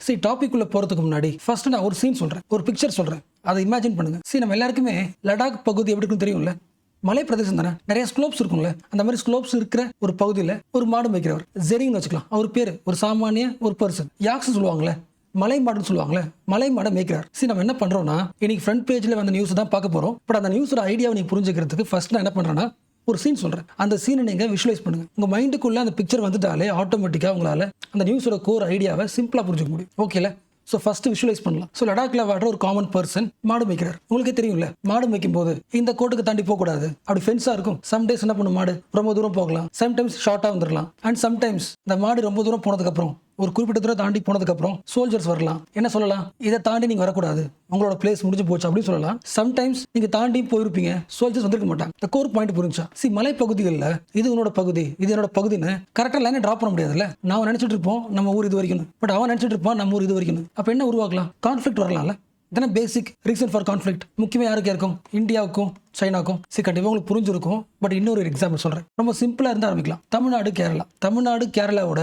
சரி, டாபிக் உள்ள போறதுக்கு முன்னாடி ஃபர்ஸ்ட் நான் ஒரு சீன் சொல்றேன், ஒரு பிக்சர் சொல்றேன், அதை இமேஜின் பண்ணுங்க. சரி, நம்ம எல்லாருக்குமே லடாக் பகுதி எப்படி இருக்குன்னு தெரியும்ல, மலை பிரதேசம் தானே, நிறைய ஸ்லோப்ஸ் இருக்கும்ல. அந்த மாதிரி ஸ்லோப்ஸ் இருக்கிற ஒரு பகுதியில் ஒரு மாடு மேய்க்கிறவர், ஜெரிங்னு வச்சுக்கலாம், அவர் பேரு ஒரு சாமானிய ஒரு பர்சன், யாக்ஸ் சொல்லுவாங்களே, மலை மாடுன்னு சொல்லுவாங்களே, மலை மாடை மேய்க்கிறார். சரி, நம்ம என்ன பண்றோம்னா இன்னைக்கு ஃப்ரண்ட் பேஜ்ல வந்த நியூஸ் தான் பார்க்க போறோம். பட் அந்த நியூஸோட ஐடியாவை நீங்க புரிஞ்சுக்கிறதுக்கு ஃபர்ஸ்ட் நான் என்ன பண்றேன்னா ஒரு சீன் சொல்றேன். அந்த சீனை நீங்க விஷுவலைஸ் பண்ணுங்க. உங்க மைண்டுக்குள்ள அந்த பிக்சர் வந்துட்டாலே ஆட்டோமேட்டிக்கா உங்களால அந்த நியூஸோட கோர் ஐடியாவை சிம்பிளா புரிஞ்சுக்க முடியும். ஓகேல? ஸோ ஃபர்ஸ்ட் விஷுவலைஸ் பண்ணலாம். ஸோ லடாக்ல வாடுற ஒரு காமன் பர்சன் மாடு மேய்க்கிறார். உங்களுக்கே தெரியும்ல, மாடு மேய்க்கும் போது இந்த கோட்டுக்கு தாண்டி போகக்கூடாது, அப்படி ஃபென்ஸா இருக்கும். சம் டேஸ் என்ன பண்ணும், மாடு ரொம்ப தூரம் போகலாம், சம்டைம்ஸ் ஷார்ட்டா வந்துடலாம். அண்ட் சம்டைம்ஸ் இந்த மாடு ரொம்ப தூரம் போனதுக்கு அப்புறம் ஒரு குறிப்பிட்ட தூரம் தாண்டி போனதுக்கு அப்புறம் சோல்ஜர்ஸ் வரலாம். என்ன சொல்லலாம், இதை தாண்டி நீங்க வரக்கூடாது, உங்களோட பிளேஸ் முடிஞ்சு போச்சு அப்படின்னு சொல்லலாம். சம்டைம்ஸ் நீங்க தாண்டி போயிருப்பீங்க, சோல்ஜர்ஸ் வந்திருக்க மாட்டாங்க. இந்த கோர் பாயிண்ட் புரிஞ்சா? சி, மலை பகுதிகளில் இது உன்னோட பகுதி, இது என்னோட பகுதின்னு கரெக்டாக லைனை ட்ராப் பண்ண முடியாதுல்ல. நான் நினைச்சிட்டு இருப்போம் நம்ம ஊர் இது வரைக்கும், பட் அவன் நினைச்சிட்டு இருப்பான் நம்ம ஊர் இது வரைக்கும். அப்போ என்ன உருவாக்கலாம், கான்ஃபிளிக்ட் வரலாம்ல. இதெல்லாம் பேசிக் ரீசன் ஃபார் கான்ஃபிளிக்ட். முக்கியமாக யாருக்கு இருக்கும், இந்தியாவுக்கும் சைனாக்கும். சரி, கண்டிப்பாக உங்களுக்கு புரிஞ்சிருக்கும். பட் இன்னொரு எக்ஸாம்பிள் சொல்கிறேன், ரொம்ப சிம்பிளாக இருந்து ஆரம்பிக்கலாம். தமிழ்நாடு கேரளா, தமிழ்நாடு கேரளாவோட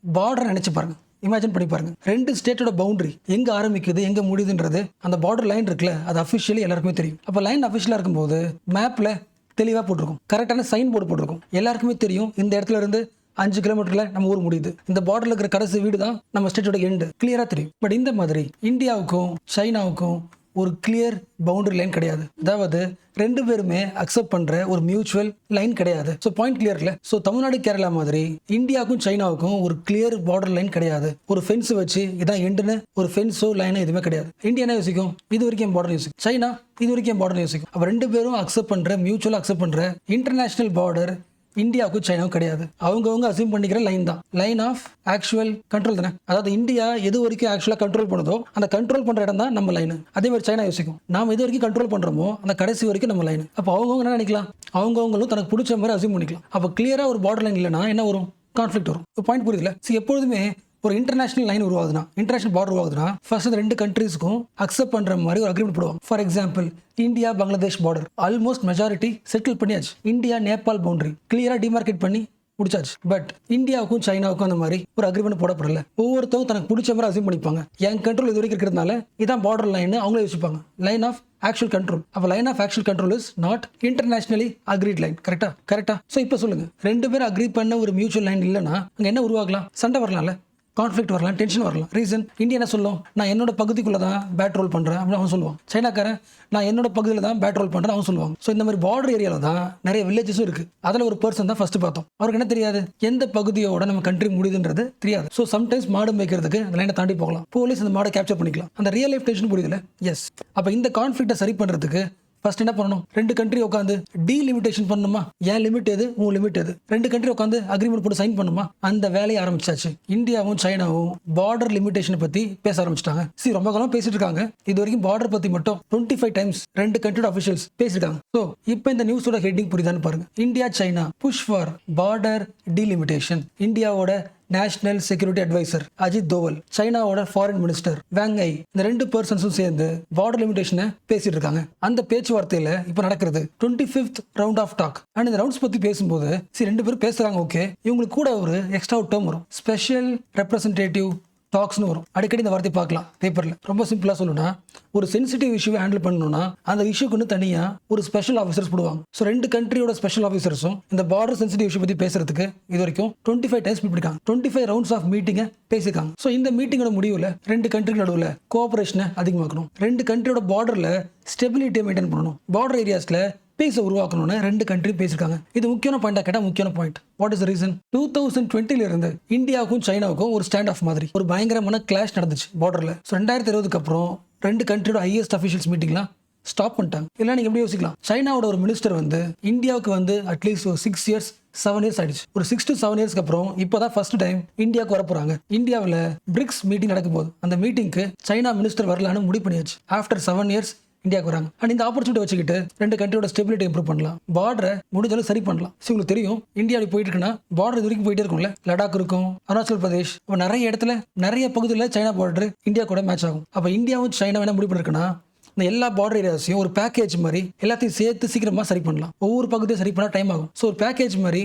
பார்டர் நினைச்சு பாருங்க, இமேஜின் பண்ணி பாருங்க. ரெண்டு ஸ்டேட்டோட பவுண்டரி எங்க ஆரம்பிக்குது எங்க முடியுதுன்றது அந்த பார்டர் லைன் இருக்குல்ல, அது அஃபிஷியலி எல்லாருக்குமே தெரியும். அப்போ லைன் அஃபிஷியலா இருக்கும்போது மேப்ல தெளிவாக போட்டிருக்கும், கரெக்டான சைன் போர்டு போட்டிருக்கும், எல்லாருக்குமே தெரியும் இந்த இடத்துல இருந்து 5 கிலோமீட்டர்ல நம்ம ஊர் முடியுது, இந்த பார்டர்ல இருக்கிற கடைசி வீடு தான் நம்ம ஸ்டேட்டோட எண்டு, கிளியரா தெரியும். பட் இந்த மாதிரி இந்தியாவுக்கும் சைனாவுக்கும் ஒரு கிளியர் பவுண்டரி லைன் கிடையாது. அதாவது ரெண்டு பேருமே அக்செப்ட் பண்ற ஒரு மியூச்சுவல் லைன் கிடையாது. ஸோ பாயிண்ட் கிளியர்ல. ஸோ தமிழ்நாடு கேரளா மாதிரி இந்தியாவுக்கும் சைனாவுக்கும் ஒரு கிளியர் பார்டர் லைன் கிடையாது. ஒரு ஃபென்ஸ் வச்சு இதான் எண்டுன்னு ஒரு ஃபென்ஸோ லைனோ எதுவுமே கிடையாது. இந்தியா என்ன யோசிக்கும், இது வரைக்கும் பார்டர் யோசிக்கும், சைனா இது வரைக்கும் பார்டர் யோசிக்கும். அப்ப ரெண்டு பேரும் அக்செப்ட் பண்ற மியூச்சுவல் அக்செப்ட் பண்ற இன்டர்நேஷனல் பார்டர் இந்தியாவுக்கும் சைனாவும் கிடையாது. அவங்கவுங்க அசியூம் பண்ணிக்கிற லைன் தான் லைன் ஆஃப் ஆக்சுவல் கண்ட்ரோல் தானே. அதாவது இந்தியா எது வரைக்கும் ஆக்சுவலாக கண்ட்ரோல் பண்ணுதோ அந்த கண்ட்ரோல் பண்ற இடம் தான் நம்ம லைன். அதே மாதிரி சைனா யோசிக்கும், நாம எது வரைக்கும் கண்ட்ரோல் பண்றோமோ அந்த கடைசி வரைக்கும் நம்ம லைன். அப்போ அவங்கவுங்க என்ன நினைக்கலாம், அவங்கவுங்களும் தனக்கு பிடிச்ச மாதிரி அசியூம் பண்ணிக்கலாம். அப்போ கிளியரா ஒரு பார்டர் லைன் இல்லைன்னா என்ன வரும், கான்ஃபிளிக்ட் வரும். பாயிண்ட் புரியுதுல? சரி, எப்பொழுதுமே ஒரு இன்டர்நேஷனல் லைன் உருவாகுதுன்னா, இன்டர்நேஷனல் பார்டர் உருவாகுதுன்னா ஃபர்ஸ்ட் அந்த ரெண்டு கண்ட்ரீஸ்க்கும் அக்செப்ட் பண்ற மாதிரி ஒரு அக்ரிமெண்ட் போடுவாங்க. For example India Bangladesh border almost majority settle பண்ணியாச்சு. இந்தியா நேபாள் பவுண்டரி கிளியரா டிமார்க்கெட் பண்ணி முடிச்சாச்சு. பட் இந்தியாவுக்கும் சைனாவுக்கும் அந்த மாதிரி ஒரு அக்ரிமெண்ட் போடப்படல. ஒவ்வொருத்தரும் தனக்கு பிடிச்ச மாதிரி அசியூம் பண்ணிப்பாங்க. என் கண்ட்ரோல் இது வரைக்கும் இருக்கிறதுனால இதான் பார்டர் லைன் அவங்களே யோசிப்பாங்க, லைன் ஆஃப் ஆக்சுவல் கண்ட்ரோல். அப்ப line of actual control is not internationally agreed line. கரெக்டா? சோ இப்போ சொல்லுங்க, ரெண்டு பேரும் அக்ரி பண்ண ஒரு மியூச்சுவல் லைன் இல்லைன்னா அங்க என்ன உருவாகலாம், சண்டை வரலாம்ல, கான்ஃபிளிக்ட் வரலாம், டென்ஷன் வரலாம். ரீசன், இந்தியா என்ன சொல்லும், நான் என்னோட பகுதிக்குள்ள தான் பேட் ரோல் பண்றேன் அப்படின்னு அவன் சொல்லுவான். சைனாக்காரன் நான் என்னோட பகுதியில் தான் பேட் ரோல் பண்றேன் அவன் சொல்லுவாங்க. ஸோ இந்த மாதிரி பார்டர் ஏரியால தான் நிறைய வில்லேஜஸும் இருக்கு. அதுல ஒரு பர்சன் தான் ஃபர்ஸ்ட் பார்த்தோம். அவருக்கு என்ன தெரியாது, எந்த பகுதியோட நம்ம கண்ட்ரி முடியுதுன்றது தெரியாது. ஸோ சம்டைம்ஸ் மாடு மேய்க்கிறதுக்கு அந்த லைனை தாண்டி போகலாம், போலீஸ் அந்த மாடை கேப்சர் பண்ணிக்கலாம். அந்த ரியல் லைஃப் டென்ஷன் புரியுதுல? எஸ். அப்போ இந்த கான்ஃபிளிக்ட்டை சரி பண்றதுக்கு ஃபர்ஸ்ட் என்ன பண்ணணும், ரெண்டு கண்ட்ரி உட்காந்து டீலிமிட்டேஷன் பண்ணுமா, ஏன் லிமிட் எது உன் லிமிட் எது, ரெண்டு கண்ட்ரி உட்காந்து அக்ரிமெண்ட் போட்டு சைன் பண்ணுமா, அந்த வேலையை ஆரம்பிச்சாச்சு. இந்தியாவும் சைனாவும் பார்டர் லிமிட்டேஷன் பத்தி பேச ஆரம்பிச்சிட்டாங்க. ரொம்ப காலம் பேசிட்டு இருக்காங்க. இது வரைக்கும் பார்டர் பத்தி மட்டும் 25 டைம்ஸ் ரெண்டு கண்ட்ரியோட அபிஷியல்ஸ் பேசிட்டாங்க. ஸோ இப்போ இந்த நியூஸோட ஹெட்டிங் புரியுதான்னு பாருங்க. India China push for border delimitation. இந்தியாவோட national security advisor Ajit Doval, சைனாவோட ஃபாரின் மினிஸ்டர் வாங் ஐ, இந்த ரெண்டு பர்சன்ஸும் சேர்ந்து பார்டர் லிமிட்டேஷனை பேசிட்டு இருக்காங்க. அந்த பேச்சுவார்த்தையில இப்ப நடக்கிறது 25th round of talk. And இந்த ரவுண்ட்ஸ் பத்தி பேசும்போது ரெண்டு பேரும் பேசுறாங்க. ஓகே, இவங்களுக்கு கூட ஒரு எக்ஸ்ட்ரா டேர்ம் வரும், ஸ்பெஷல் ரெப்ரசன்டேட்டிவ் டாக்ஸ்னு வரும். அடிக்கடி இந்த வார்த்தை பார்க்கலாம் பேப்பர்ல. ரொம்ப சிம்பிளா சொல்லணும்னா, ஒரு சென்சிட்டிவ் இஷ்யூவை ஹேண்டில் பண்ணணும்னா அந்த இஷ்யூக்குன்னு தனியா ஒரு ஸ்பெஷல் ஆஃபீஸர்ஸ் போடுவாங்க. ஸோ ரெண்டு கண்ட்ரியோட ஸ்பெஷல் ஆஃபீஸர்ஸும் இந்த பார்டர் சென்சிட்டிவ் இஷ்யூ பத்தி பேசுறதுக்கு இது வரைக்கும் 25 டைம்ஸ் பண்ணிருக்காங்க. 25 ரவுண்ட்ஸ் ஆஃப் மீட்டிங்கை பேசியிருக்காங்க. ஸோ இந்த மீட்டிங்கோட முடிவுல ரெண்டு கண்ட்ரி நடுவில் கோஆபரேஷனை அதிகமாக்கணும், ரெண்டு கண்ட்ரியோட பார்டர்ல ஸ்டெபிலிட்டியை மெயின்டைன் பண்ணணும், பார்டர் ஏரியாஸ்ல பீஸை உருவாக்கணும்னு ரெண்டு கண்ட்ரி பேசியிருக்காங்க. இது முக்கியமான பாயிண்டா கேட்டா முக்கியமான பாயிண்ட். What is reason? 2020 இருந்து இந்தியாவுக்கும் சைனாவுக்கும் ஒரு ஸ்டாண்ட் ஆஃப் மாதிரி ஒரு பயங்கரமான கிளாஷ் நடந்துச்சு பார்டர்ல. 2020க்கு அப்புறம் ரெண்டு கண்ட்ரியோட ஹையஸ்ட் அஃபிஷியல்ஸ் மீட்டிங்லாம் ஸ்டாப் பண்ணிட்டாங்க. இல்லை நீங்க எப்படி யோசிக்கலாம், சைனாவோட ஒரு மினிஸ்டர் வந்து இந்தியாவுக்கு வந்து அட்லீஸ்ட் ஒரு 6 இயர்ஸ் 7 இயர்ஸ் ஆயிடுச்சு. ஒரு 6 to 7 இயர்ஸ்க்கு அப்புறம் இப்போதான் ஃபர்ஸ்ட் டைம் இந்தியாவுக்கு வர போறாங்க. இந்தியாவில் பிரிக்ஸ் மீட்டிங் நடக்கும் போது அந்த மீட்டிங்க்கு சைனா மினிஸ்டர் வரலான்னு முடிவு பண்ணியாச்சு. ஆஃப்டர் 7 இயர்ஸ் இந்தியாவுக்கு வராங்க. அண்ட் இந்த ஆப்பர்ச்சுனிட்டி வச்சுக்கிட்டு ரெண்டு கண்ட்ரியோட ஸ்டெபிலிட்டி இம்ப்ரூவ் பண்ணலாம், பார்டரை முடிஞ்சாலும் சரி பண்ணலாம். உங்களுக்கு தெரியும் இந்தியா போயிட்டு இருக்குன்னா பார்டர் இது வரைக்கும் போயிட்டே இருக்கும்ல, லடாக் இருக்கும், அருணாச்சல் பிரதேஷ், நிறைய இடத்துல நிறைய பகுதியில் சைனா பார்டர் இந்தியா கூட மேட்ச் ஆகும். அப்போ இந்தியாவும் சைனா என்ன முடிவு பண்ணிருக்குன்னா இந்த எல்லா பார்டர் ஏரியாஸையும் ஒரு பேக்கேஜ் மாதிரி எல்லாத்தையும் சேர்த்து சீக்கிரமா சரி பண்ணலாம். ஒவ்வொரு பகுதியும் சரி பண்ணா டைம் ஆகும். ஸோ ஒரு பேக்கேஜ் மாதிரி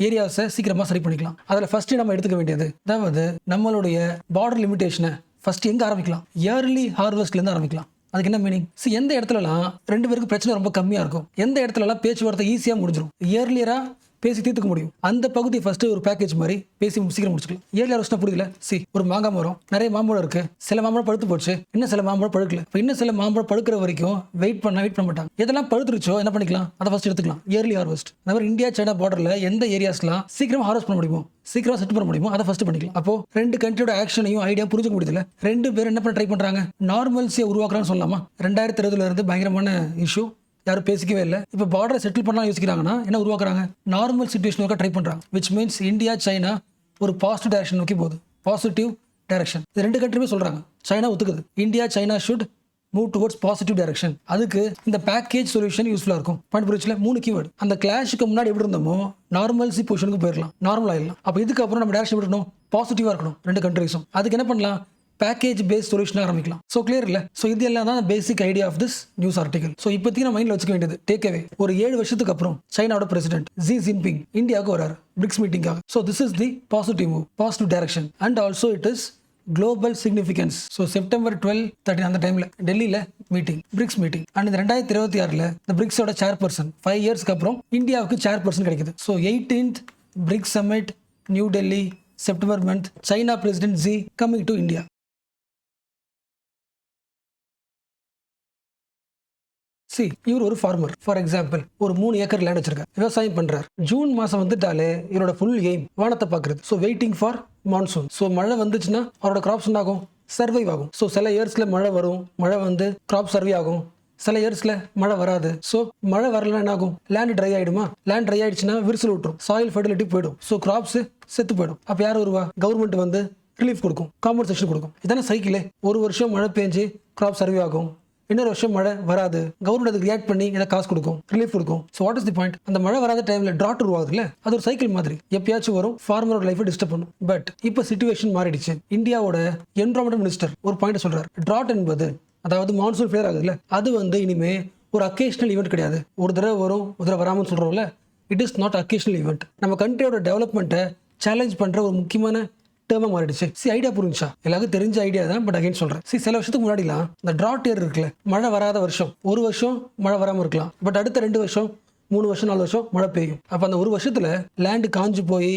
ஏரியாஸை சீக்கிரமா சரி பண்ணிக்கலாம். அதில் ஃபர்ஸ்ட் நம்ம எடுத்துக்க வேண்டியது, அதாவது நம்மளுடைய பார்டர் லிமிட்டேஷனை ஃபர்ஸ்ட் எங்கே ஆரம்பிக்கலாம்? இயர்லி ஹார்வெஸ்ட்லேருந்து ஆரம்பிக்கலாம். அதுக்கு என்ன மீனிங்? எந்த இடத்துலலாம் 2 பேருக்கு பிரச்சனை ரொம்ப கம்மியாக இருக்கும், எந்த இடத்துலலாம் பேச்சுவார்த்தை ஈஸியாக முடிஞ்சிடும், இயர்லியராக பேசி தீர்த்துக்க முடியும், அந்த பகுதி ஃபர்ஸ்ட் ஒரு பேக்கேஜ் மாதிரி பேசி சீக்கிரம் முடிச்சுக்கலாம். இயர்லி ஹார்வெஸ்ட்னா புரியல. ஒரு மாங்காய் மரம், நிறைய மாம்பழம் இருக்கு, சில மாம்பழம் பழுத்து போச்சு, இன்னும் சில மாம்பழம் பழுக்கல. இப்போ இன்னும் சில மாம்பழம் பழுக்கிற வரைக்கும் வெயிட் பண்ண மாட்டாங்க. எதெல்லாம் பழுத்துருச்சோ என்ன பண்ணிக்கலாம், அதை ஃபர்ஸ்ட் எடுத்துக்கலாம். Early harvest. அந்த மாதிரி இந்தியா சைனா பார்டர்ல எந்த ஏரியாஸ்லாம் சீக்கிரம் ஹார்வெஸ்ட் பண்ண முடியுமோ, சீக்கிரம் செட் பண்ண முடியுமோ அதை ஃபர்ஸ்ட் பண்ணிக்கலாம். அப்போ 2 கண்ட்ரியோட ஆக்ஷனையும் ஐடியா புரிஞ்சுக்க முடியுதுல. 2 பேர் என்ன பண்ண ட்ரை பண்றாங்க, நார்மல்ஸியை உருவாக்குறான்னு சொல்லலாமா? 2020 இருந்து பயங்கரமான இஷ்யூ, யாரும் பேசிக்கவே இல்லை. இப்போ பார்டரை செட்டில் பண்ணலாம் யோசிக்கிறாங்கன்னா என்ன உருவாக்குறாங்க, நார்மல் சிச்சுவேஷன் ட்ரை பண்றாங்க. விச் மீன்ஸ் இந்தியா சைனா ஒரு பாசிட்டிவ் டைரக்ஷன் நோக்கி போகுது. Positive direction. இது 2 கண்ட்ரியுமே சொல்றாங்க. சைனா ஒத்துக்குது, India China should move towards positive direction. அதுக்கு இந்த பேக்கேஜ் சொல்யூஷன் யூஸ்ஃபுல்லா இருக்கும். பாயிண்ட் புரிச்சுல 3 கீவேர்டு. அந்த கிளாஷுக்கு முன்னாடி எப்படி இருந்தோமோ நார்மல்சி பொசிஷனுக்கு போயிடலாம், நார்மல் ஆயிடலாம். அப்போ இதுக்கப்புறம் நம்ம டைரக்ஷன் இருக்கணும், பாசிட்டிவா இருக்கணும் 2 கண்ட்ரிஸும். அதுக்கு என்ன பண்ணலாம், பேக்கேஜ் பேஸ் சொல்யூஷன் ஆரம்பிக்கலாம். ஸோ கிளியர் இல்லை? ஸோ இது எல்லாம் தான் basic idea of this news article. So இப்போதைக்கு நம்ம மைண்டில் வச்சுக்க வேண்டியது டேக் அவே, ஒரு 7 வருஷத்துக்கு அப்புறம் சைனாவோட பிரசிடென்ட் ஜி ஜின்பிங் இந்தியாவுக்கு வராரு பிரிக்ஸ் மீட்டிங்காக. So this is the positive move, positive direction. And also it is global significance. So September 12, 13 அந்த டைமில் டெல்லியில் மீட்டிங், பிரிக்ஸ் மீட்டிங். அண்ட் இந்த 2026 இந்த பிரிக்ஸோட சேர்பர்சன் 5 இயர்ஸ்க்கு அப்புறம் இந்தியாவுக்கு சேர்பர்சன் கிடைக்குது. So 18th BRICS summit, New Delhi, September month, China president Xi coming to India. இவர் ஒரு ஃபார்மர். ஃபார் எக்ஸாம்பிள் ஒரு 3 ஏக்கர் லேண்ட் வச்சிருக்காரு, விவசாயம் பண்றாரு. ஜூன் மாசம் வந்துட்டாலே இவரோட ஃபுல் எய்ம் வானத்தை பாக்குறது. So waiting for monsoon. So மழை வந்துச்சுன்னா அவரோட கிராப்ஸ் ஆகும், சர்வைவ் ஆகும். ஸோ சில இயர்ஸ்ல மழை வரும், மழை வந்து கிராப் சர்வே ஆகும். சில இயர்ஸ்ல மழை வராது. ஸோ மழை வரலன்னா என்ன ஆகும், லேண்ட் ட்ரை ஆயிடுமா? லேண்ட் ட்ரை ஆயிடுச்சுன்னா விரிசல் விட்டுரும், சாயில் ஃபர்டிலிட்டி போயிடும். ஸோ கிராப்ஸ் செத்து போயிடும். அப்போ யார் வருவா, கவர்மெண்ட் வந்து ரிலீஃப் கொடுக்கும், காம்பன்சேஷன் கொடுக்கும். இதான சைக்கிளே. ஒரு வருஷம் மழை பெஞ்சு கிராப் சர்வே ஆகும், இன்னொரு வருஷம் மழை வராது, கவர்மெண்ட் அதுக்கு ரியாக்ட் பண்ணி ஏதாவது காசு கொடுக்கும், ரிலீஃப் கொடுக்கும். So what is the point, அந்த மழை வராத டைம்ல ட்ராட் உருவாகுது இல்ல, அது ஒரு சைக்கிள் மாதிரி எப்பயாச்சும் வரும், ஃபார்மரோட லைஃபை டிஸ்டர்ப் பண்ணும். பட் இப்போ சிச்சுவேஷன் மாறிடுச்சு. இந்தியாவோட என்விரான்மெண்ட் மினிஸ்டர் ஒரு பாயிண்ட் சொல்றாரு, ட்ராட் என்பது அதாவது மான்சூன் ஃபெயிலியர் ஆகுதுல்ல, அது வந்து இனிமே ஒரு அக்கேஷனல் ஈவெண்ட் கிடையாது. ஒரு தடவை வரும், ஒரு தடவை வராமல் சொல்றோம்ல, it is not occasional event. நம்ம கண்ட்ரியோட டெவலப்மெண்ட்டை சேலஞ்ச் பண்ற ஒரு முக்கியமான டேர்மாக மாறிடுச்சு. ஐடியா புரிஞ்சா? எல்லாருக்கும் தெரிஞ்ச ஐடியா தான், பட் அகைன் சொல்றேன். சில வருஷத்துக்கு முன்னாடிலாம் இந்த ட்ராட் இயர் இருக்குல்ல, மழை வராத வருஷம், ஒரு வருஷம் மழை வராமல் இருக்கலாம், பட் அடுத்த 2 வருஷம் 3 வருஷம் 4 வருஷம் மழை பெய்யும். அப்போ அந்த ஒரு வருஷத்துல லேண்டு காஞ்சு போய்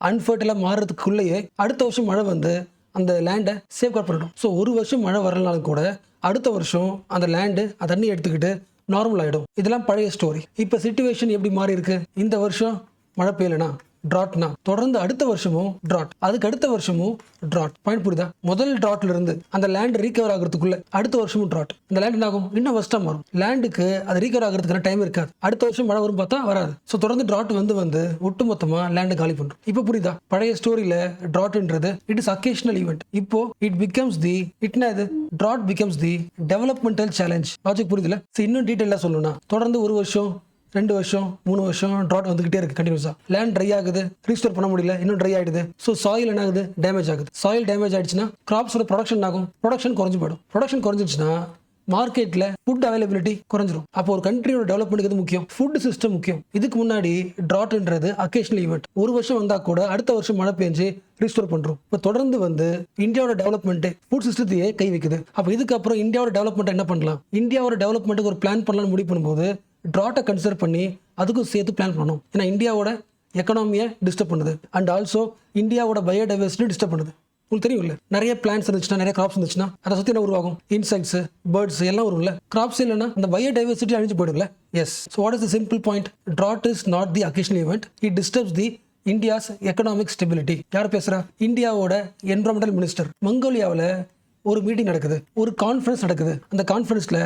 அன்ஃபர்டிலாக மாறுறதுக்குள்ளேயே அடுத்த வருஷம் மழை வந்து அந்த லேண்டை சேஃப்கார்ட் பண்ணிடும். ஸோ ஒரு வருஷம் மழை வரலனாலும் கூட அடுத்த வருஷம் அந்த லேண்டு அந்த தண்ணி எடுத்துக்கிட்டு நார்மல் ஆகிடும். இதெல்லாம் பழைய ஸ்டோரி. இப்போ சிச்சுவேஷன் எப்படி மாறி இருக்கு, இந்த வருஷம் மழை பெய்யலனா ட்ராட்னா தொடர்ந்து அடுத்த வருஷமும் ட்ராட், அதுக்கு அடுத்த வருஷமும் ட்ராட். பாயிண்ட் புரியுதா? முதல் ட்ராட்ல இருந்து அந்த லேண்ட் ரீகவர் ஆகிறதுக்குள்ள அடுத்த வருஷமும் ட்ராட். இந்த லேண்ட் என்ன ஆகும், இன்னும் வஸ்டா மாறும். லேண்டுக்கு அது ரீகவர் ஆகிறதுக்கான டைம் இருக்காது. அடுத்த வருஷம் மழை வரும் பார்த்தா வராது. ஸோ தொடர்ந்து ட்ராட் வந்து ஒட்டுமொத்தமா லேண்டு காலி பண்ணும். இப்போ புரியுதா? பழைய ஸ்டோரியில ட்ராட்ன்றது இட் இஸ் அக்கேஷனல் ஈவெண்ட். இப்போ it becomes the drought becomes the developmental challenge. Logic புரியுதுல? இன்னும் டீட்டெயிலாக சொல்லணும்னா தொடர்ந்து 1 வருஷம் 2 வருஷம் 3 வருஷம் ட்ராட் வந்துகிட்டே இருக்கு கண்டினியூஸா. லேண்ட் ட்ரை ஆகுது, ரீஸ்டோர் பண்ண முடியல, இன்னும் ட்ரை ஆயிடுது. ஸோ சாயில் என்ன ஆகுது, டேமேஜ் ஆகுது. சாயில் டேமேஜ் ஆயிடுச்சுன்னா கிராப்ஸோட ப்ரொடக்ஷன் ஆகும், ப்ரொடக்ஷன் குறைஞ்சு போயிடும். ப்ரொடக்ஷன் குறைஞ்சிச்சுன்னா மார்க்கெட்ல ஃபுட் அவைலபிலிட்டி குறைஞ்சிரும். அப்போ ஒரு கண்ட்ரியோட டெவலப்மெண்ட்டுக்கு முக்கியம், ஃபுட் சிஸ்டம் முக்கியம். இதுக்கு முன்னாடி ட்ராட்ன்றது அக்கேஷனல் ஈவெண்ட். ஒரு வருஷம் வந்தா கூட அடுத்த வருஷம் மழை பெஞ்சு ரீஸ்டோர் பண்றோம். இப்போ தொடர்ந்து இந்தியாவோட டெவலப்மெண்ட் ஃபுட் சிஸ்டத்தையே கை வைக்குது. அப்போ இதுக்கப்புறம் இந்தியாவோட டெவலப்மெண்ட் என்ன பண்ணலாம், இந்தியாவோட டெவலப்மெண்ட்டுக்கு ஒரு பிளான் பண்ணலாம்னு முடிவு பண்ணும்போது ட்ராட்டை கன்சிடர் பண்ணி அதுக்கும் சேர்த்து பிளான் பண்ணணும். ஏன்னா இந்தியாவோட எக்கனாமியை டிஸ்டர்ப் பண்ணுது, அண்ட் ஆல்சோ இந்தியாவோட பயோடைவர்சிட்டி டிஸ்டர்ப் பண்ணுது. உங்களுக்கு தெரியும் இல்லை, நிறைய பிளான்ஸ் இருந்துச்சுன்னா, நிறைய கிராப்ஸ் இருந்துச்சுன்னா அதை சுற்றி என்ன உருவாகும், இன்செக்ட்ஸ், பேர்ட்ஸ் எல்லாம் வரும்ல. கிராப்ஸ் இல்லைன்னா அந்த பயோடைவர்சிட்டி அழிஞ்சு போயிடும்ல. Yes. So what is the simple point, drought is not the occasional event, it disturbs the India's economic stability. யார் பேசுறா, இந்தியாவோட என்விரான்மெண்டல் மினிஸ்டர். மங்கோலியாவில் ஒரு மீட்டிங் நடக்குது, ஒரு கான்ஃபரன்ஸ் நடக்குது. அந்த கான்ஃபரன்ஸ்ல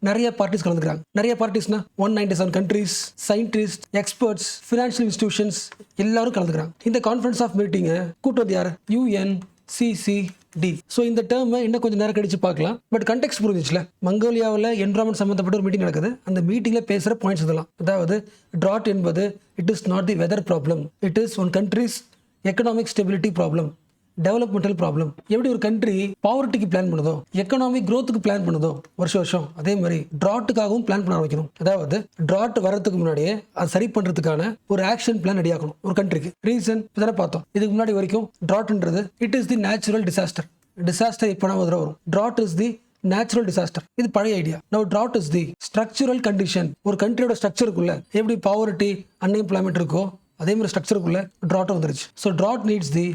நிறைய பார்ட்டிஸ் கலந்துக்கிறாங்க. நிறைய பார்ட்டிஸ்னா 197 countries, scientist, experts, financial institutions எல்லாரும் கலந்துக்கிறாங்க. இந்த கான்ஃபரன்ஸ் ஆஃப் மீட்டிங்கை கூட்டுறது யார், UNCCD. ஸோ இந்த டேர்மை இன்னும் கொஞ்சம் நேரம் கழிச்சு பார்க்கலாம். பட் கண்டெக்ஸ்ட் புரிஞ்சிச்சுல, மங்கோலியாவில் என்விரான்மெண்ட் சம்மந்தப்பட்ட ஒரு மீட்டிங் நடக்குது. அந்த மீட்டிங்ல பேசுகிற பாயிண்ட்ஸ் இதெல்லாம். அதாவது ட்ராட் என்பது it is not the weather problem, it is one country's economic stability problem, developmental problem. எப்படி ஒரு கண்ட்ரி பாவர்ட்டிக்கு பிளான் பண்ணுதோ, எக்கனாமிக் க்ரோத்துக்கு பிளான் பண்ணுதோ வருஷம், அதே மாதிரி ட்ராட்டுக்காகவும் பிளான் பண்ண வைக்கணும். அதாவது ட்ராட் வரதுக்கு முன்னாடியே அது சரி பண்றதுக்கான ஒரு ஆக்ஷன் பிளான் ரெடியாக்கணும் ஒரு கண்ட்ரிக்கு. ரீசன் இதெல்லாம் பார்த்தோம். இதுக்கு முன்னாடி வரைக்கும் ட்ராட்ன்றது it is the natural disaster. Disaster எப்போனா ஒரு தடவை வரும். Drought is the natural disaster. இது பழைய idea. Now drought is the structural condition. ஒரு கண்ட்ரியோட ஸ்ட்ரக்சருக்குள்ள எப்படி பாவர்ட்டி அன்எம்ப்ளாய்மெண்ட் இருக்கோ அதே மாதிரி ஸ்ட்ரக்சருக்குள்ள ட்ராட் வந்துருச்சு. So drought needs the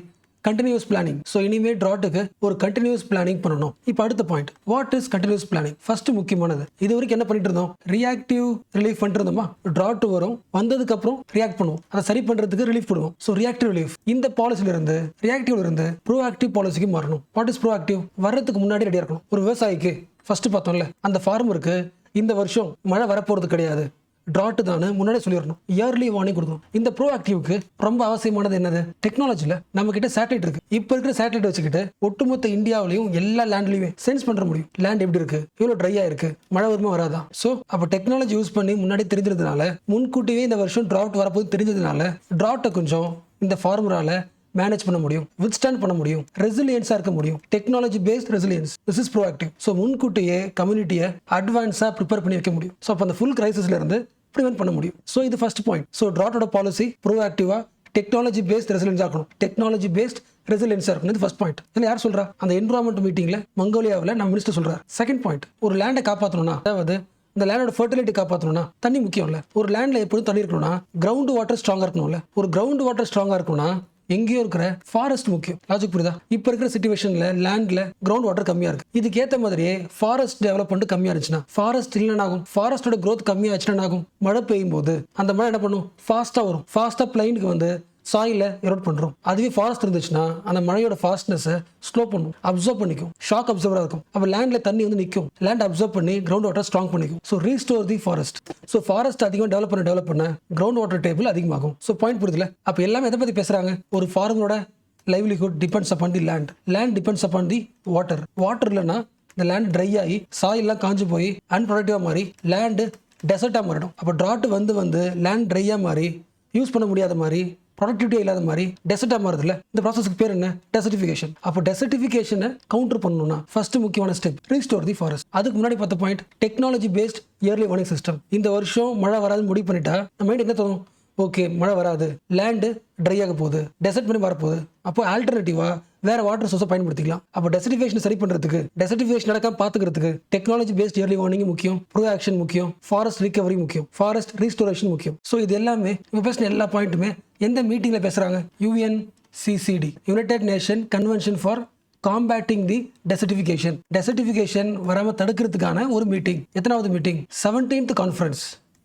continuous planning. So இனிமே ட்ராட்டுக்கு ஒரு கண்டினியூஸ் பிளானிங் பண்ணணும். இப்போ அடுத்த point, what is continuous planning? First முக்கியமானது, இது வரைக்கும் என்ன பண்ணிட்டு இருந்தோம்? ரியாக்டிவ் ரிலீஃப் பண்ணிட்டு இருந்தோமா? ட்ராட் வரும், வந்ததுக்கு அப்புறம் ரியாக்ட் பண்ணுவோம், அதை சரி பண்றதுக்கு ரிலீஃப் பண்ணுவோம். So reactive relief. இந்த பாலிசில இருந்து ரியாக்டிவ்ல இருந்து ப்ரோஆக்டிவ் பாலிசிக்கு மாறணும். What is proactive? வர்றதுக்கு முன்னாடி ரெடியா இருக்கணும். ஒரு விவசாயிக்கு ஃபர்ஸ்ட் பார்த்தோம்ல, அந்த ஃபார்மருக்கு இந்த வருஷம் மழை வரப்போறது கிடையாது, ட்ராட் தான் முன்னாடியே சொல்லிடணும். இயர்லி வார்னிங் கொடுக்கணும். இந்த ப்ரோஆக்டிவ்க்கு ரொம்ப அவசியமானது என்னது? டெக்னாலஜில நம்ம கிட்ட சேட்டலைட் இருக்கு. இப்போ இருக்கிற சேட்டலைட் வச்சுக்கிட்டு ஒட்டுமொத்த இந்தியாவிலையும் எல்லா லேண்ட்லயுமே சென்ஸ் பண்ண முடியும். லேண்ட் எப்படி இருக்கு, எவ்வளவு ட்ரையா இருக்கு, மழை வருமா வராதா. ஸோ அப்போ டெக்னாலஜி யூஸ் பண்ணி முன்னாடி தெரிஞ்சதுனால, முன்கூட்டியே இந்த வருஷம் ட்ராட் வரப்போது தெரிஞ்சதுனால ட்ராட்டை கொஞ்சம் இந்த ஃபார்முலால மேனேஜ் பண்ண முடியும், வித்ஸ்டாண்ட் பண்ண முடியும், ரெசிலியன்ஸா இருக்க முடியும். Technology paste resilience, this is proactive. So முன்கூட்டியே கம்யூனிட்டியை அட்வான்ஸா ப்ரிப்பேர் பண்ணி வைக்க முடியும். ஸோ அப்போ அந்த ஃபுல் கிரைசிஸ்ல இருந்து ப்ரிவென்ட் பண்ண முடியும். ஸோ இது ஃபர்ஸ்ட் பாயிண்ட். ஸோ ட்ராட்டோட பாலிசி ப்ரோஆக்டிவா டெக்னாலஜி பேஸ்ட் ரெசிலியன்ஸா இருக்கணும். டெக்னாலஜி பேஸ்ட் ரெசிலியன்ஸா இருக்கணும். இது ஃபர்ஸ்ட் பாயிண்ட். இதில் யார் சொல்றா? அந்த என்விரான்மெண்ட் மீட்டிங்ல மங்கோலியாவில் நம்ம மினிஸ்டர் சொல்றாரு. செகண்ட் பாயிண்ட், ஒரு லேண்டை காப்பாற்றணும்னா, அதாவது இந்த லேண்டோட ஃபர்டிலிட்டி காப்பாற்றணும்னா தண்ணி முக்கியம் இல்லை. ஒரு லேண்ட்ல எப்போதும் தண்ணி இருக்கணும்னா கிரவுண்ட் வாட்டர் ஸ்ட்ராங்கா இருக்கணும்ல. ஒரு கிரவுண்ட் வாட்டர் ஸ்ட்ராங்கா இருக்கணும்னா எங்கேயோ இருக்கிற ஃபாரஸ்ட் முக்கியம். லாஜிக் புரியுதா? இப்போ இருக்கிற சிச்சுவேஷன்ல லேண்ட்ல கிரவுண்ட் வாட்டர் கம்மியா இருக்கு. இதுக்கு ஏற்ற மாதிரியே ஃபாரஸ்ட் டெவலப்மெண்ட் கம்மியா இருந்துச்சுன்னா, ஃபாரஸ்ட் இல்லைன்னா ஆகும், ஃபாரஸ்டோட growth கம்மியாச்சுன்னா ஆகும், மழை பெய்யும் போது அந்த மழை என்ன பண்ணும்? ஃபாஸ்டா வரும். ஃபாஸ்டா பிளைனுக்கு வந்து சாயில எரோட் பண்றோம். அதுவே ஃபாரஸ்ட் இருந்துச்சுன்னா அந்த மழையோட ஃபாஸ்ட்னஸை ஸ்லோ பண்ணும், அப்சர்வ் பண்ணிக்கும், ஷாக் அப்சர்வரா இருக்கும். அப்போ லேண்ட்ல தண்ணி வந்து நிற்கும், லேண்ட் அப்சர்வ் பண்ணி கிரவுண்ட் வாட்டர் ஸ்ட்ராங் பண்ணிக்கும். So restore the forest. So forest அதிகமாக டெவலப் பண்ண கிரவுண்ட் வாட்டர் டேபிள் அதிகமாகும். ஸோ பாயிண்ட் புரியுதுல? அப்போ எல்லாமே எதை பத்தி பேசுறாங்க? ஒரு ஃபார்மரோட livelihood depends upon the land. Land depends upon the water. Water இல்லைன்னா இந்த லேண்ட் ட்ரை ஆகி சாயிலாம் காஞ்சு போய் அன்ப்ரொடக்டிவாக மாறி லேண்டு டெசர்ட்டாக மாறிடும். அப்போ ட்ராட் வந்து லேண்ட் ட்ரையாக மாறி யூஸ் பண்ண முடியாத மாதிரி, ப்ரொடக்டிவிட்டியாக இல்லாத மாதிரி டெசர்ட்டாக மாறுதுல்ல. இந்த ப்ராசஸ்க்கு பேர் என்ன? டெசர்டிஃபிகேஷன். அப்போ டெசர்டிஃபிகேஷனை கவுண்டர் பண்ணணும்னா ஃபர்ஸ்ட் முக்கியமான ஸ்டெப் ரீஸ்டோர் தி ஃபாரஸ்ட். அதுக்கு முன்னாடி பார்த்த point technology based early warning system. இந்த வருஷம் மழை வராதுன்னு முடிவு பண்ணிட்டா நம்ம மைண்ட் என்ன தோணும்? ஓகே, மழை வராது, லேண்டு ட்ரை ஆக போகுது, டெசர்ட் பண்ணி வரப்போகுது, அப்போ ஆல்டர்னேட்டிவா வேற வாட்டர் சோர்ஸை பயன்படுத்திக்கலாம். அப்போ டெசர்டிஃபிகேஷன் சரி பண்றதுக்கு, டெசர்டிஃபிகேஷன் நடக்காம பாத்துக்கிறதுக்கு டெக்னாலஜி பேஸ்ட் இயர்லி வார்னிங் முக்கியம், ப்ரோ ஆக்ஷன் முக்கியம், ஃபாரஸ்ட் ரிகவரி முக்கியம், ஃபாரஸ்ட் ரீஸ்டோரேஷன் முக்கியம். ஸோ இது எல்லாமே இப்போ பேசின எல்லா பாயிண்ட்டுமே எந்த மீட்டிங்ல பேசுறாங்க? UNCCD, United nation convention for combating the desertification. Desertification வராம தடுக்கிறதுக்கான ஒரு மீட்டிங். எத்தனாவது meeting? 17th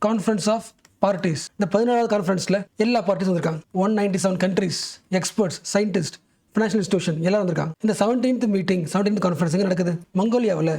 conference of parties. இந்த 17வது கான்ஃபரன்ஸ்ல எல்லா பார்ட்டிஸும் வந்திருக்காங்க. 197 countries, experts, scientist, financial institution எல்லாரும் வந்திருக்காங்க. இந்த 17th கான்ஃபரன்ஸ் எங்க நடக்குது? மங்கோலியாவில்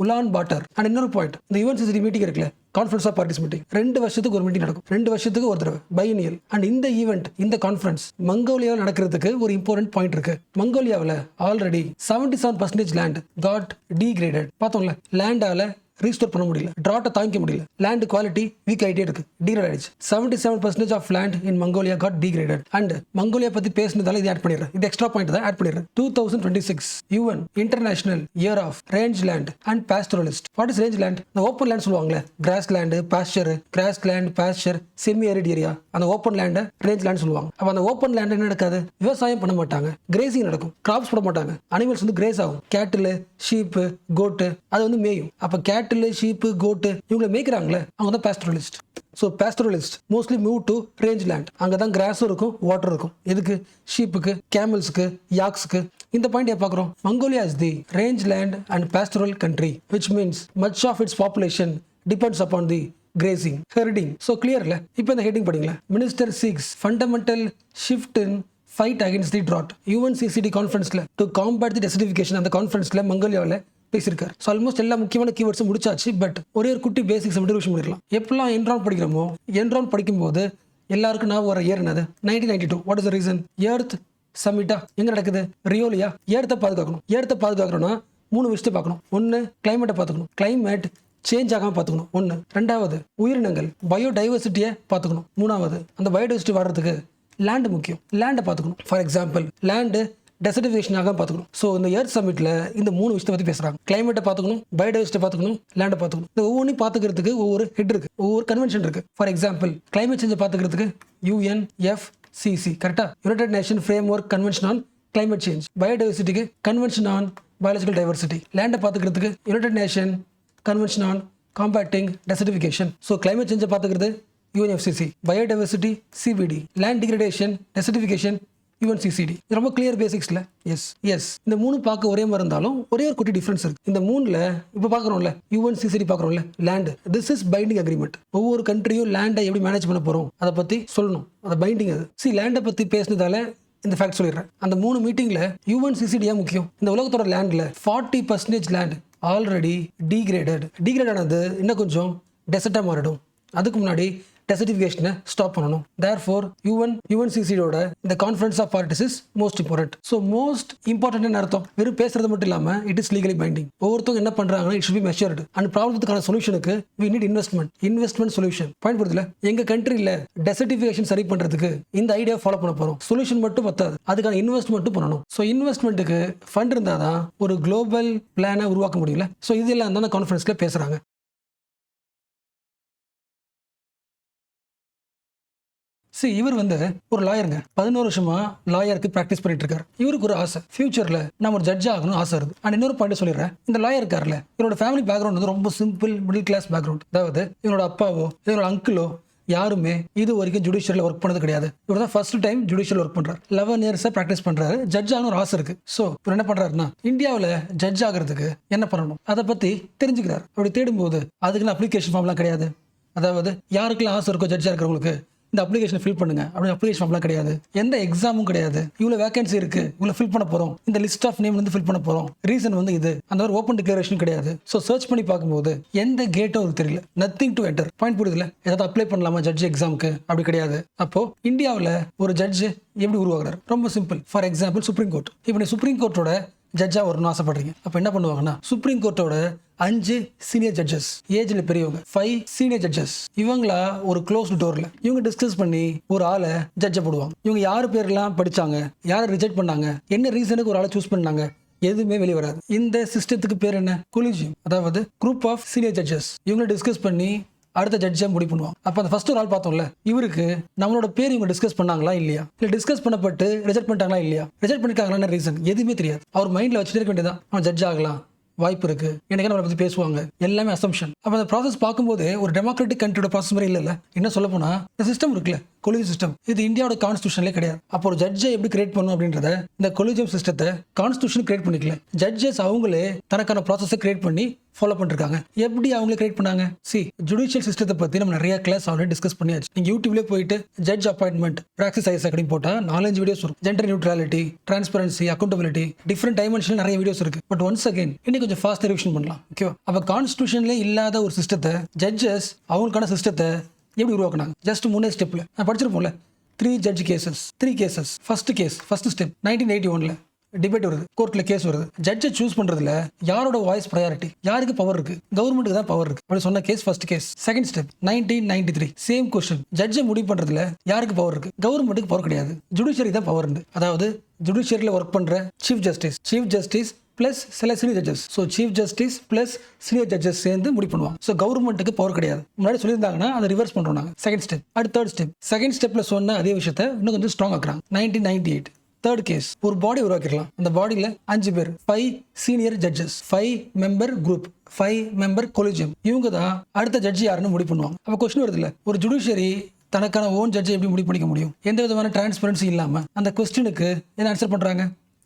உலான் பாட்டர். அண்ட் இன்னொரு பாயிண்ட், இந்த UNCCD மீட்டிங் இருக்குல்ல, கான்ஃபரன்ஸ் ஆஃப் பார்ட்டிஸ் மீட்டிங் 2 வருஷத்துக்கு ஒரு மீட்டிங் நடக்கும். 2 வருஷத்துக்கு ஒரு தடவை, பைனியல். அண்ட் இந்த ஈவெண்ட், இந்த கான்ஃபரன்ஸ் மங்கோலியாவில் நடக்கிறதுக்கு ஒரு இம்பார்ட்டன்ட் பாயிண்ட் இருக்கு. மங்கோலியாவில் ஆல்ரெடி 77% லேண்ட் காட் டீக்ரேடட். பார்த்தோம்ல, லேண்டால ரீஸ்டோர் பண்ண முடியல, ட்ராட்டை தாங்கிக்க முடியல, லேண்ட் குவாலிட்டி வீக் ஆகிட்டே இருக்கு, டீக்ரேட் ஆயிடுச்சு. 77% of land in Mongolia got degraded. And Mongolia பத்தி பேசினதால இது ஆட் பண்ணிடுறேன், இது எக்ஸ்ட்ரா பாயிண்ட் தான் ஆட் பண்ணிடுறேன். 2026 UN international year of range land and pastoralist. What is range land? இந்த ஓப்பன் லேண்ட் சொல்லுவாங்களே, grass land, pasture, grass land, pasture, semi arid area, அந்த ஓப்பன் லேண்டை ரேஞ்ச் லேண்ட் சொல்லுவாங்க. அப்போ அந்த ஓப்பன் லேண்ட் என்ன நடக்காது? விவசாயம் பண்ண மாட்டாங்க, கிரேசிங் நடக்கும், கிராப்ஸ் போட மாட்டாங்க, அனிமல்ஸ் வந்து கிரேஸ் ஆகும், கேட்டில், ஷீப்பு, கோட்டு அது வந்து மேயும். அப்போ கேட்டில், ஷீப்பு, கோட்டு இவங்களை மேய்க்கிறாங்களே, அவங்க தான் pastoralist. So pastoralist mostly move to range land. அங்கே தான் கிராஸும் இருக்கும், வாட்டர் இருக்கும். எதுக்கு? ஷீப்புக்கு, கேமல்ஸுக்கு, யாக்ஸுக்கு. இந்த பாயிண்ட் ஏன் பார்க்குறோம்? Mongolia is the range land and pastoral country, which means much of its population depends upon the grazing, herding. So கிளியர்ல? இப்போ இந்த ஹெட்டிங் படிங்களா. Minister seeks fundamental shift in fight against the drought. UNCCD கான்ஃபரன்ஸ்ல to combat the desertification, அந்த கான்ஃபரன்ஸ்ல மங்கோலியாவில் பேசியிருக்காரு. So almost எல்லா முக்கியமான கீவேர்ட்ஸும் முடிச்சாச்சு. பட் ஒரே ஒரு குட்டி பேசிக்ஸ் மட்டும் விஷயம் பண்ணிடலாம். எப்பெல்லாம் என்ரான் படிக்கிறோமோ, என்ரான் படிக்கும்போது எல்லாருக்கும் நான் ஒரு இயர் என்னது? 1992. What is the reason? Earth சமிட்டா எங்க நடக்குது? ரியோலியா. ஏர்த்தை பாதுகாக்கணும். ஏர்த்தை பாதுகாக்கணும்னா 3 விஷயத்தை பார்க்கணும். 1, கிளைமேட்டை பார்த்துக்கணும், கிளைமேட் சேஞ்ச் ஆகாம பார்த்துக்கணும். 1. 2வது உயிரினங்கள், பயோடைவர்சிட்டியை பார்த்துக்கணும். 3வது அந்த பயோடைவர்சிட்டி வர்றதுக்கு லேண்டு முக்கியம், லேண்டை பார்த்துக்கணும். ஃபார் எக்ஸாம்பிள், லேண்டு டெசர்டிஃபிகேஷன் ஆக பார்த்துக்கணும். ஸோ இந்த எர்த் சமிட்ல இந்த 3 விஷயத்தை பற்றி பேசுறாங்க. கிளைமேட்டை பார்த்துக்கணும், பயோடைவர்சிட்டி பார்த்துக்கணும், லேண்டை பார்த்துக்கணும். இந்த ஒவ்வொன்றையும் பார்த்துக்கிறதுக்கு ஒவ்வொரு ஹெட் இருக்கு, ஒவ்வொரு கன்வென்ஷன் இருக்கு. ஃபார் எக்ஸாம்பிள், கிளைமேட் சேஞ்சை பார்த்துக்கிறதுக்கு UNFCC, கரெக்டா? United nation framework convention on climate change, பயோடைவர்சிட்டிக்கு கன்வென்ஷன் ஆன் பயாலஜிக்கல் டைவர்சிட்டி, லேண்டை பார்த்துக்கிறதுக்கு united nation convention on combating desertification. So climate சேஞ்சை பார்த்துக்கிறது UNFCCC, பயோடைவர்சிட்டி CBD, land degradation desertification UNCCD. இது ரொம்ப கிளியர் பேசிக்ஸ்ல. எஸ் இந்த மூணு பார்க்க ஒரே மாதிரி இருந்தாலும் ஒரே ஒரு குட்டி டிஃபரன்ஸ் இருக்கு. இந்த மூணுல இப்போ பார்க்குறோம்ல UNCCD பார்க்குறோம்ல land, this is binding agreement. ஒவ்வொரு கண்ட்ரியும் லேண்டை எப்படி மேனேஜ் பண்ண போறோம் அதை பத்தி சொல்லணும், அதை பைண்டிங். அது லேண்டை பத்தி பேசினதால இந்த ஃபேக்ட் சொல்லிடுறேன். அந்த 3 மீட்டிங்ல UNCCD முக்கியம். இந்த உலகத்தோட லேண்ட்ல 40% லேண்ட் ஆல்ரெடி டீக்ரேட் ஆனது இன்னும் கொஞ்சம் டெசர்ட்டா மாறிடும். அதுக்கு முன்னாடி டெசர்டிஃபிகேஷனை ஸ்டாப் பண்ணணும். தேர்ஃபோர் UNCCD-யோட இந்த conference of parties is most important. So most important அர்த்தம் வெறும் பேசுறது மட்டும் இல்லாமல் இட் இஸ் லீகலி பைண்டிங். ஒவ்வொருத்தவங்க என்ன பண்றாங்கன்னா it should be measured. And ப்ராப்ளத்துக்கான சொல்யூஷனுக்கு we need investment solution. Point புரியுதுல, எங்க கண்ட்ரியில் டெசர்டிஃபிகேஷன் சரி பண்றதுக்கு இந்த ஐடியா ஃபாலோ பண்ண போறோம். சொல்யூஷன் மட்டும் பத்தாது, அதுக்கான இன்வெஸ்ட்மெண்ட்டும் பண்ணணும். ஸோ இன்வெஸ்ட்மெண்ட்டுக்கு ஃபண்ட் இருந்தால் தான் ஒரு குளோபல் பிளானை உருவாக்க முடியல. ஸோ இதெல்லாம் தான் கான்ஃபரன்ஸ்ல பேசுறாங்க. இவர் ஒரு லாயருங்க, 11 வருஷமா லாயருக்கு பிராக்டிஸ் பண்ணிட்டு இருக்காரு. இவருக்கு ஒரு ஆசை, ஃபியூச்சர்ல நான் ஒரு ஜட்ஜ் ஆகணும் ஆசை இருக்கு. அண்ட் இன்னொரு பாயிண்ட் சொல்லிடுறேன், இந்த லாயர் இருக்காருல இவரோட ஃபேமிலி பேக்ரவுண்ட் ரொம்ப சிம்பிள் மிடில் கிளாஸ் பேக்ரவுண்ட். அதாவது இவரோட அப்பாவோ இவரோட அங்கிளோ யாருமே இது வரைக்கும் ஜுடிஷியரில் ஒர்க் பண்ணது கிடையாது. இவர் தான் ஃபர்ஸ்ட் டைம் ஜுடிஷியல் ஒர்க் பண்றாரு. 11 இயர்ஸா பிராக்டிஸ் பண்றாரு. ஜட்ஜ் ஆகணும் ஒரு ஆசை இருக்கு. ஸோ இவர் என்ன பண்றாருன்னா இந்தியாவில் ஜட்ஜ் ஆகிறதுக்கு என்ன பண்ணணும் அதை பத்தி தெரிஞ்சுக்கிறார். அப்படி தேடும்போது அதுக்குன்னு அப்ளிகேஷன் ஃபார்ம்லாம் கிடையாது. அதாவது யாருக்கெல்லாம் ஆசை இருக்கோ ஜட்ஜா இருக்கிறவங்களுக்கு இந்த அப்ளிகேஷன் ஃபில் பண்ணுங்க அப்படின்னு அப்ளிகேஷன் ஃபார்ம்லாம் கிடையாது. எந்த எக்ஸாமும் கிடையாது. இவ்வளவு வேகன்சி இருக்கு, இவ்வளவு ஃபில் பண்ண போறோம், இந்த லிஸ்ட் ஆஃப் நேம் ஃபில் பண்ண போறோம், ரீசன் இது, அந்த மாதிரி ஓப்பன் டிக்ளரேஷன் கிடையாது. ஸோ சர்ச் பண்ணி பார்க்கும்போது எந்த கேட்டும் அவருக்கு தெரியல. Nothing to enter. பாயிண்ட் புரியுதுல, ஏதாவது அப்ளை பண்ணலாமா ஜட்ஜ் எக்ஸாமுக்கு, அப்படி கிடையாது. அப்போ இந்தியாவில் ஒரு ஜட்ஜ் எப்படி உருவாக்குறாரு? ரொம்ப simple. For example supreme court. இப்போ நீ சுப்ரீம் கோர்ட்டோட ஜட்ஜா வரணும்னு ஆசைப்படுறீங்க. அப்போ என்ன பண்ணுவாங்கன்னா சுப்ரீம் கோர்ட்டோட 5 சீனியர் ஜட்ஜஸ், ஏஜ்ல பெரியவங்க, 5 சீனியர் ஜட்ஜஸ், இவங்களா ஒரு க்ளோஸ்ட் டோர்ல இவங்க டிஸ்கஸ் பண்ணி ஒரு ஆளை ஜட்ஜை போடுவாங்க. இவங்க யாரு பேர்லாம் படிச்சாங்க, யாரை ரிஜெக்ட் பண்ணாங்க, என்ன ரீசனுக்கு ஒரு ஆளை சூஸ் பண்ணாங்க, எதுவுமே வெளியே வராது. இந்த சிஸ்டத்துக்கு பேர் என்ன? கொலிஜியம். அதாவது குரூப் ஆஃப் சீனியர் ஜட்ஜஸ். இவங்க டிஸ்கஸ் பண்ணி அடுத்த ஜட்ஜா முடிவு பண்ணுவாங்க. அப்ப அந்த ஃபர்ஸ்ட் ஒரு ஆள் பார்த்தோம்ல, இவருக்கு நம்மளோட பேர் இவங்க டிஸ்கஸ் பண்ணாங்களா இல்லையா, இல்ல டிஸ்கஸ் பண்ணப்பட்டு ரிஜெக்ட் பண்ணிட்டாங்களா இல்லையா, ரிஜெக்ட் பண்ணிருக்காங்களா ரீசன் எதுவுமே தெரியாது. அவர் மைண்ட்ல வச்சுட்டு இருக்க வேண்டியதான், அவன் ஜட்ஜ் ஆகலாம் வாய்ப்பு இருக்கு, எனக்கு நம்மளை பத்தி பேசுவாங்க, எல்லாமே அசம்ஷன். அப்ப அந்த ப்ராசஸ் பார்க்கும்போது ஒரு டெமோக்ராட்டிக் கண்ட்ரியோட ப்ராசஸ் மாதிரி இல்ல. என்ன சொல்ல போனா இந்த சிஸ்டம் இருக்குல்ல, கொலிஜியம் சிஸ்டம், இது இந்தியாவோட கான்ஸ்டியூஷன்லேயே கிடையாது. அப்போ ஒரு ஜட்ஜை எப்படி கிரியேட் பண்ணும் அப்படின்றத இந்த கொலிஜியம் சிஸ்டத்தை கான்ஸ்டியூஷன் கிரியேட் பண்ணிக்கல. ஜட்ஜஸ் அவங்களே தனக்கான ப்ராசஸை கிரியேட் பண்ணி ஃபாலோ பண்ணிருக்காங்க. எப்படி அவங்களே கிரியேட் பண்ணாங்க? ஜுடிஷியல் சிஸ்டத்தை பத்தி நம்ம நிறைய கிளாஸ் ஆல்ரெடி டிஸ்கஸ் பண்ணியாச்சு. நீங்க யூடியூப்ல போயிட்டு judge appointment practice IS academy போட்டா 4-5 வீடியோஸ் இருக்கும். Gender neutrality, transparency, accountability, different dimension நிறைய வீடியோஸ் இருக்கு. பட் ஒன்ஸ் அகைன் இன்னைக்கு கொஞ்சம் ஃபாஸ்ட் ரிவிஷன் பண்ணலாம். ஓகே, அப்ப கான்ஸ்டியூஷன்ல இல்லாத ஒரு சிஸ்டத்தை ஜட்ஜஸ் அவங்களுக்கான சிஸ்டத்தை எப்படி உருவாக்குனாங்க? ஜஸ்ட் 3 ஸ்டெப்ல நான் படிச்சிருப்போம்ல, 3 judge cases, 3 cases. First step 1981ல டிபேட் வருது, கோர்ட்ல கேஸ் வருது. ஜட்ஜை சூஸ் பண்றதுல யாரோட வாய்ஸ் ப்ரையாரிட்டி, யாருக்கு பவர் இருக்கு? கவர்மெண்ட்டுக்கு தான் பவர் இருக்கு அப்படி சொன்ன case first case. Second step 1993 same question, ஜட்ஜை முடிவு பண்றதுல யாருக்கு பவர் இருக்கு? கவர்மெண்ட்டுக்கு பவர் கிடையாது, ஜுடிஷியரி தான் பவர் உண்டு. அதாவது ஜுடிஷியரியில் ஒர்க் பண்ற சீஃப் ஜஸ்டிஸ் பிளஸ் சில senior judges. So chief justice plus senior judges சேர்ந்து முடிவு பண்ணுவாங்க. ஸோ கவர்மெண்ட்டுக்கு பவர் கிடையாது. முன்னாடி சொல்லியிருந்தாங்கன்னா அதை ரிவர்ஸ் பண்றோம் நாங்கள். Second step. அடுத்த தேர்ட் ஸ்டெப். செகண்ட் ஸ்டெப்ல சொன்ன அதே விஷயத்தை இன்னும் கொஞ்சம் ஸ்ட்ராங் ஆக்குறாங்க. 1998 third case. ஒரு பாடி உருவாக்கிடலாம். அந்த பாடியில் 5 பேர், 5 senior judges, 5 member group, 5 member collegium. இவங்க தான் அடுத்த ஜட்ஜி யாருன்னு முடிவு பண்ணுவாங்க. அப்போ கொஸ்டின் வருது இல்ல, ஒரு ஜுடிஷியரி தனக்கான ஓன் ஜட்ஜை எப்படி முடிவு பண்ணிக்க முடியும்? எந்த விதமான டிரான்ஸ்பரன்சி இல்லாம அந்த கொஸ்டினுக்கு என்ன ஆன்சர் பண்றாங்க?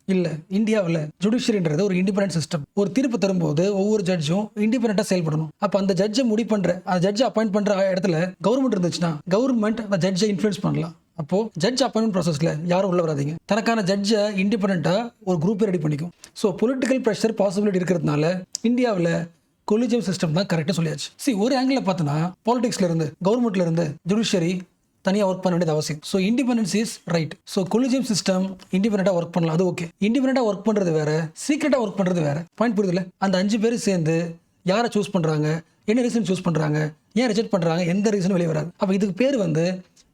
இல்ல, இந்தியாவில் ஜுடிஷியரின்றது ஒரு இண்டிபெண்டன்ட் சிஸ்டம். ஒரு தீர்ப்பு தரும்போது ஒவ்வொரு ஜட்ஜும் இண்டிபெண்டா செயல்படணும். அப்ப அந்த ஜட்ஜை முடிவு பண்ற, அந்த ஜட்ஜை அப்பாயிண்ட் பண்ற இடத்துல கவர்மெண்ட் இருந்துச்சுன்னா கவர்மெண்ட் அந்த ஜட்ஜை இன்ஃபுளுன்ஸ் பண்ணலாம். அப்போ ஜட்ஜ் அப்பாயின்மெண்ட் ப்ராசஸ்ல யாரும் உள்ள வராதீங்க. தனக்கான ஜட்ஜை இண்டிபெண்டா ஒரு குரூப்பை ரெடி பண்ணிக்கும். ஸோ பொலிட்டிக்கல் ப்ரெஷர் பாசிபிலிட்டி இருக்கிறதுனால இந்தியாவில் கொலிஜியம் சிஸ்டம் தான் கரெக்டாக சொல்லியாச்சு. ஒரு ஆங்கிள் பார்த்தோன்னா பாலிடிக்ஸ்ல இருந்து, கவர்மெண்ட்ல இருந்து ஜுடிஷியரி தனியாக ஒர்க் பண்ண வேண்டியது அவசியம். So independence is right. So collegium system இண்டிபெண்டா ஒர்க் பண்ணலாம், அது ஓகே. இண்டிபெண்டா ஒர்க் பண்றது வேற, சீக்கிரட்டா ஒர்க் பண்றது வேற. பாயிண்ட் புரியுதுல? அந்த 5 பேர் சேர்ந்து யாரை சூஸ் பண்றாங்க, என்ன ரீசன் சூஸ் பண்றாங்க, ஏன் ரிஜெக்ட் பண்றாங்க, எந்த ரீசனும் வெளியே வராது. அப்போ இதுக்கு பேர்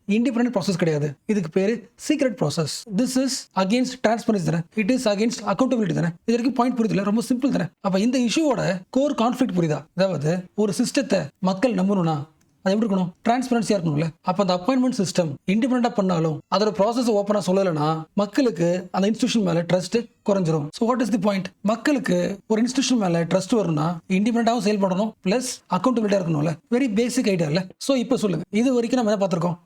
இண்டிபெண்டன்ட் ப்ராசஸ் கிடையாது, இதுக்கு பேரு secret process. This is against transparency தானே, இட் இஸ் அகேன்ஸ்ட் அக்கௌண்டபிலிட்டி தானே. இது வரைக்கும் பாயிண்ட் புரியுதுல? ரொம்ப சிம்பிள் தானே. அப்ப இந்த இஷ்யூவோட கோர் கான்ஃபிளிக்ட் புரியுதா? அதாவது ஒரு சிஸ்டத்தை மக்கள் நம்பணும்னா அது எப்படி இருக்கணும்? டிரான்ஸ்பரன்சியா இருக்கணும்ல. அப்ப அந்த அப்பாயின்மெண்ட் சிஸ்டம் இண்டிபெண்டா பண்ணாலும் அதோட ப்ராசஸ் ஓப்பனா சொல்லலைன்னா மக்களுக்கு அந்த இன்ஸ்டிடியூஷன் மேல ட்ரஸ்ட் குறைஞ்சிரும். So what is the point? மக்களுக்கு ஒரு இன்ஸ்டிடியூஷன் மேல ட்ரஸ்ட் வரணும்னா இண்டிபெண்டாவும் செயல்படணும், பிளஸ் அக்கௌண்டபிலிட்டியா இருக்கணும்ல. வெரி பேசிக் ஐடியா இல்ல. ஸோ இப்போ சொல்லுங்க, இது வரைக்கும் நம்ம என்ன பார்த்திருக்கோம்?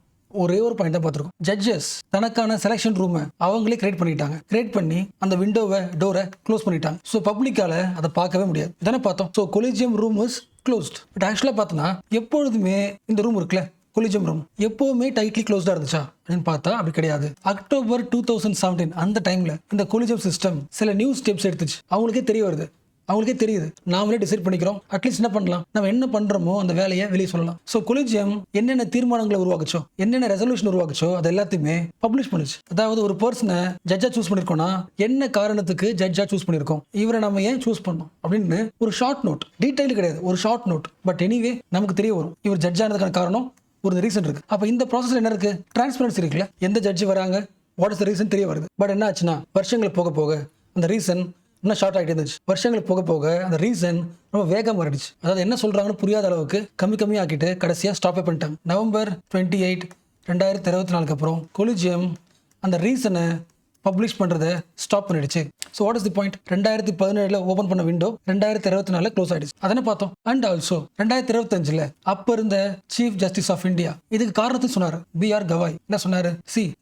ஒரே ஒரு பாயிண்ட் தான் பார்த்துருக்கோம். ஜட்ஜஸ் தனக்கான செலெக்ஷன் ரூம் அவங்களே கிரியேட் பண்ணிட்டாங்க. கிரியேட் பண்ணி அந்த விண்டோவை டோரை க்ளோஸ் பண்ணிட்டாங்க. ஸோ பப்ளிக்கால அதை பார்க்கவே முடியாது. இதானே பார்த்தோம். So collegium room is closed. But ஆக்சுவலாக பார்த்தோன்னா எப்பொழுதுமே இந்த ரூம் இருக்குல்ல, கொலிஜியம் ரூம் எப்பவுமே டைட்லி க்ளோஸ்டா இருந்துச்சா அப்படின்னு பார்த்தா அப்படி கிடையாது. அக்டோபர் 2017 அந்த டைம்ல இந்த கொலிஜியம் சிஸ்டம் சில நியூ ஸ்டெப்ஸ் எடுத்துச்சு. அவங்களுக்கே தெரிய வருது, அவங்களுக்கே தெரியுது, நாமளே டிசைட் பண்ணிக்கிறோம். அட்லீஸ்ட் என்ன பண்ணலாம், நம்ம என்ன பண்றோமோ அந்த வேலையை வெளியே சொல்லலாம். ஸோ கொலிஜியம் என்னென்ன தீர்மானங்களை உருவாக்குச்சோ, என்னென்ன ரெசல்யூஷன் உருவாக்குச்சோ அது எல்லாத்தையுமே பப்ளிஷ் பண்ணுச்சு. அதாவது ஒரு பர்சனை ஜட்ஜா சூஸ் பண்ணிருக்கோம்னா என்ன காரணத்துக்கு ஜட்ஜா சூஸ் பண்ணிருக்கோம், இவரை நம்ம ஏன் சூஸ் பண்ணோம் அப்படின்னு ஒரு ஷார்ட் நோட், டீடைல் கிடையாது, ஒரு ஷார்ட் நோட். பட் எனிவே நமக்கு தெரிய வரும் இவர் ஜட்ஜானதுக்கான காரணம் ஒரு ரீசன் இருக்கு. அப்ப இந்த ப்ராசஸ்ல என்ன இருக்கு? டிரான்ஸ்பரன்சி இருக்குல்ல. எந்த ஜட்ஜி வராங்க, வாட் இஸ் த ரீசன் தெரிய வருது. பட் என்ன ஆச்சுன்னா வருஷங்கள் போக போக அந்த ரீசன் இன்னும் ஷார்ட் ஆகிட்டு இருந்துச்சு. வருஷங்களுக்கு போக போக அந்த ரீசன் ரொம்ப வேகமாக மாறிடுச்சு. அதாவது என்ன சொல்றாங்கன்னு புரியாத அளவுக்கு கம்மி ஆக்கிட்டு கடைசியாக ஸ்டாப்பே பண்ணிட்டாங்க. நவம்பர் 28, 2024 அப்புறம் கொலிஜியம் அந்த ரீசனை பப்ளிஷ் பண்றதை ஸ்டாப் பண்ணிடுச்சு. So what is the point? 2017 open பண்ண விண்டோ 2024 க்ளோஸ் ஆயிடுச்சு. அதனை பார்த்தோம். அண்ட் ஆல்சோ 2025 அப்ப இருந்த சீஃப் ஜஸ்டிஸ் ஆஃப் இந்தியா இதுக்கு காரணத்தையும் சொன்னார். B.R. கவாய் என்ன சொன்னாரு?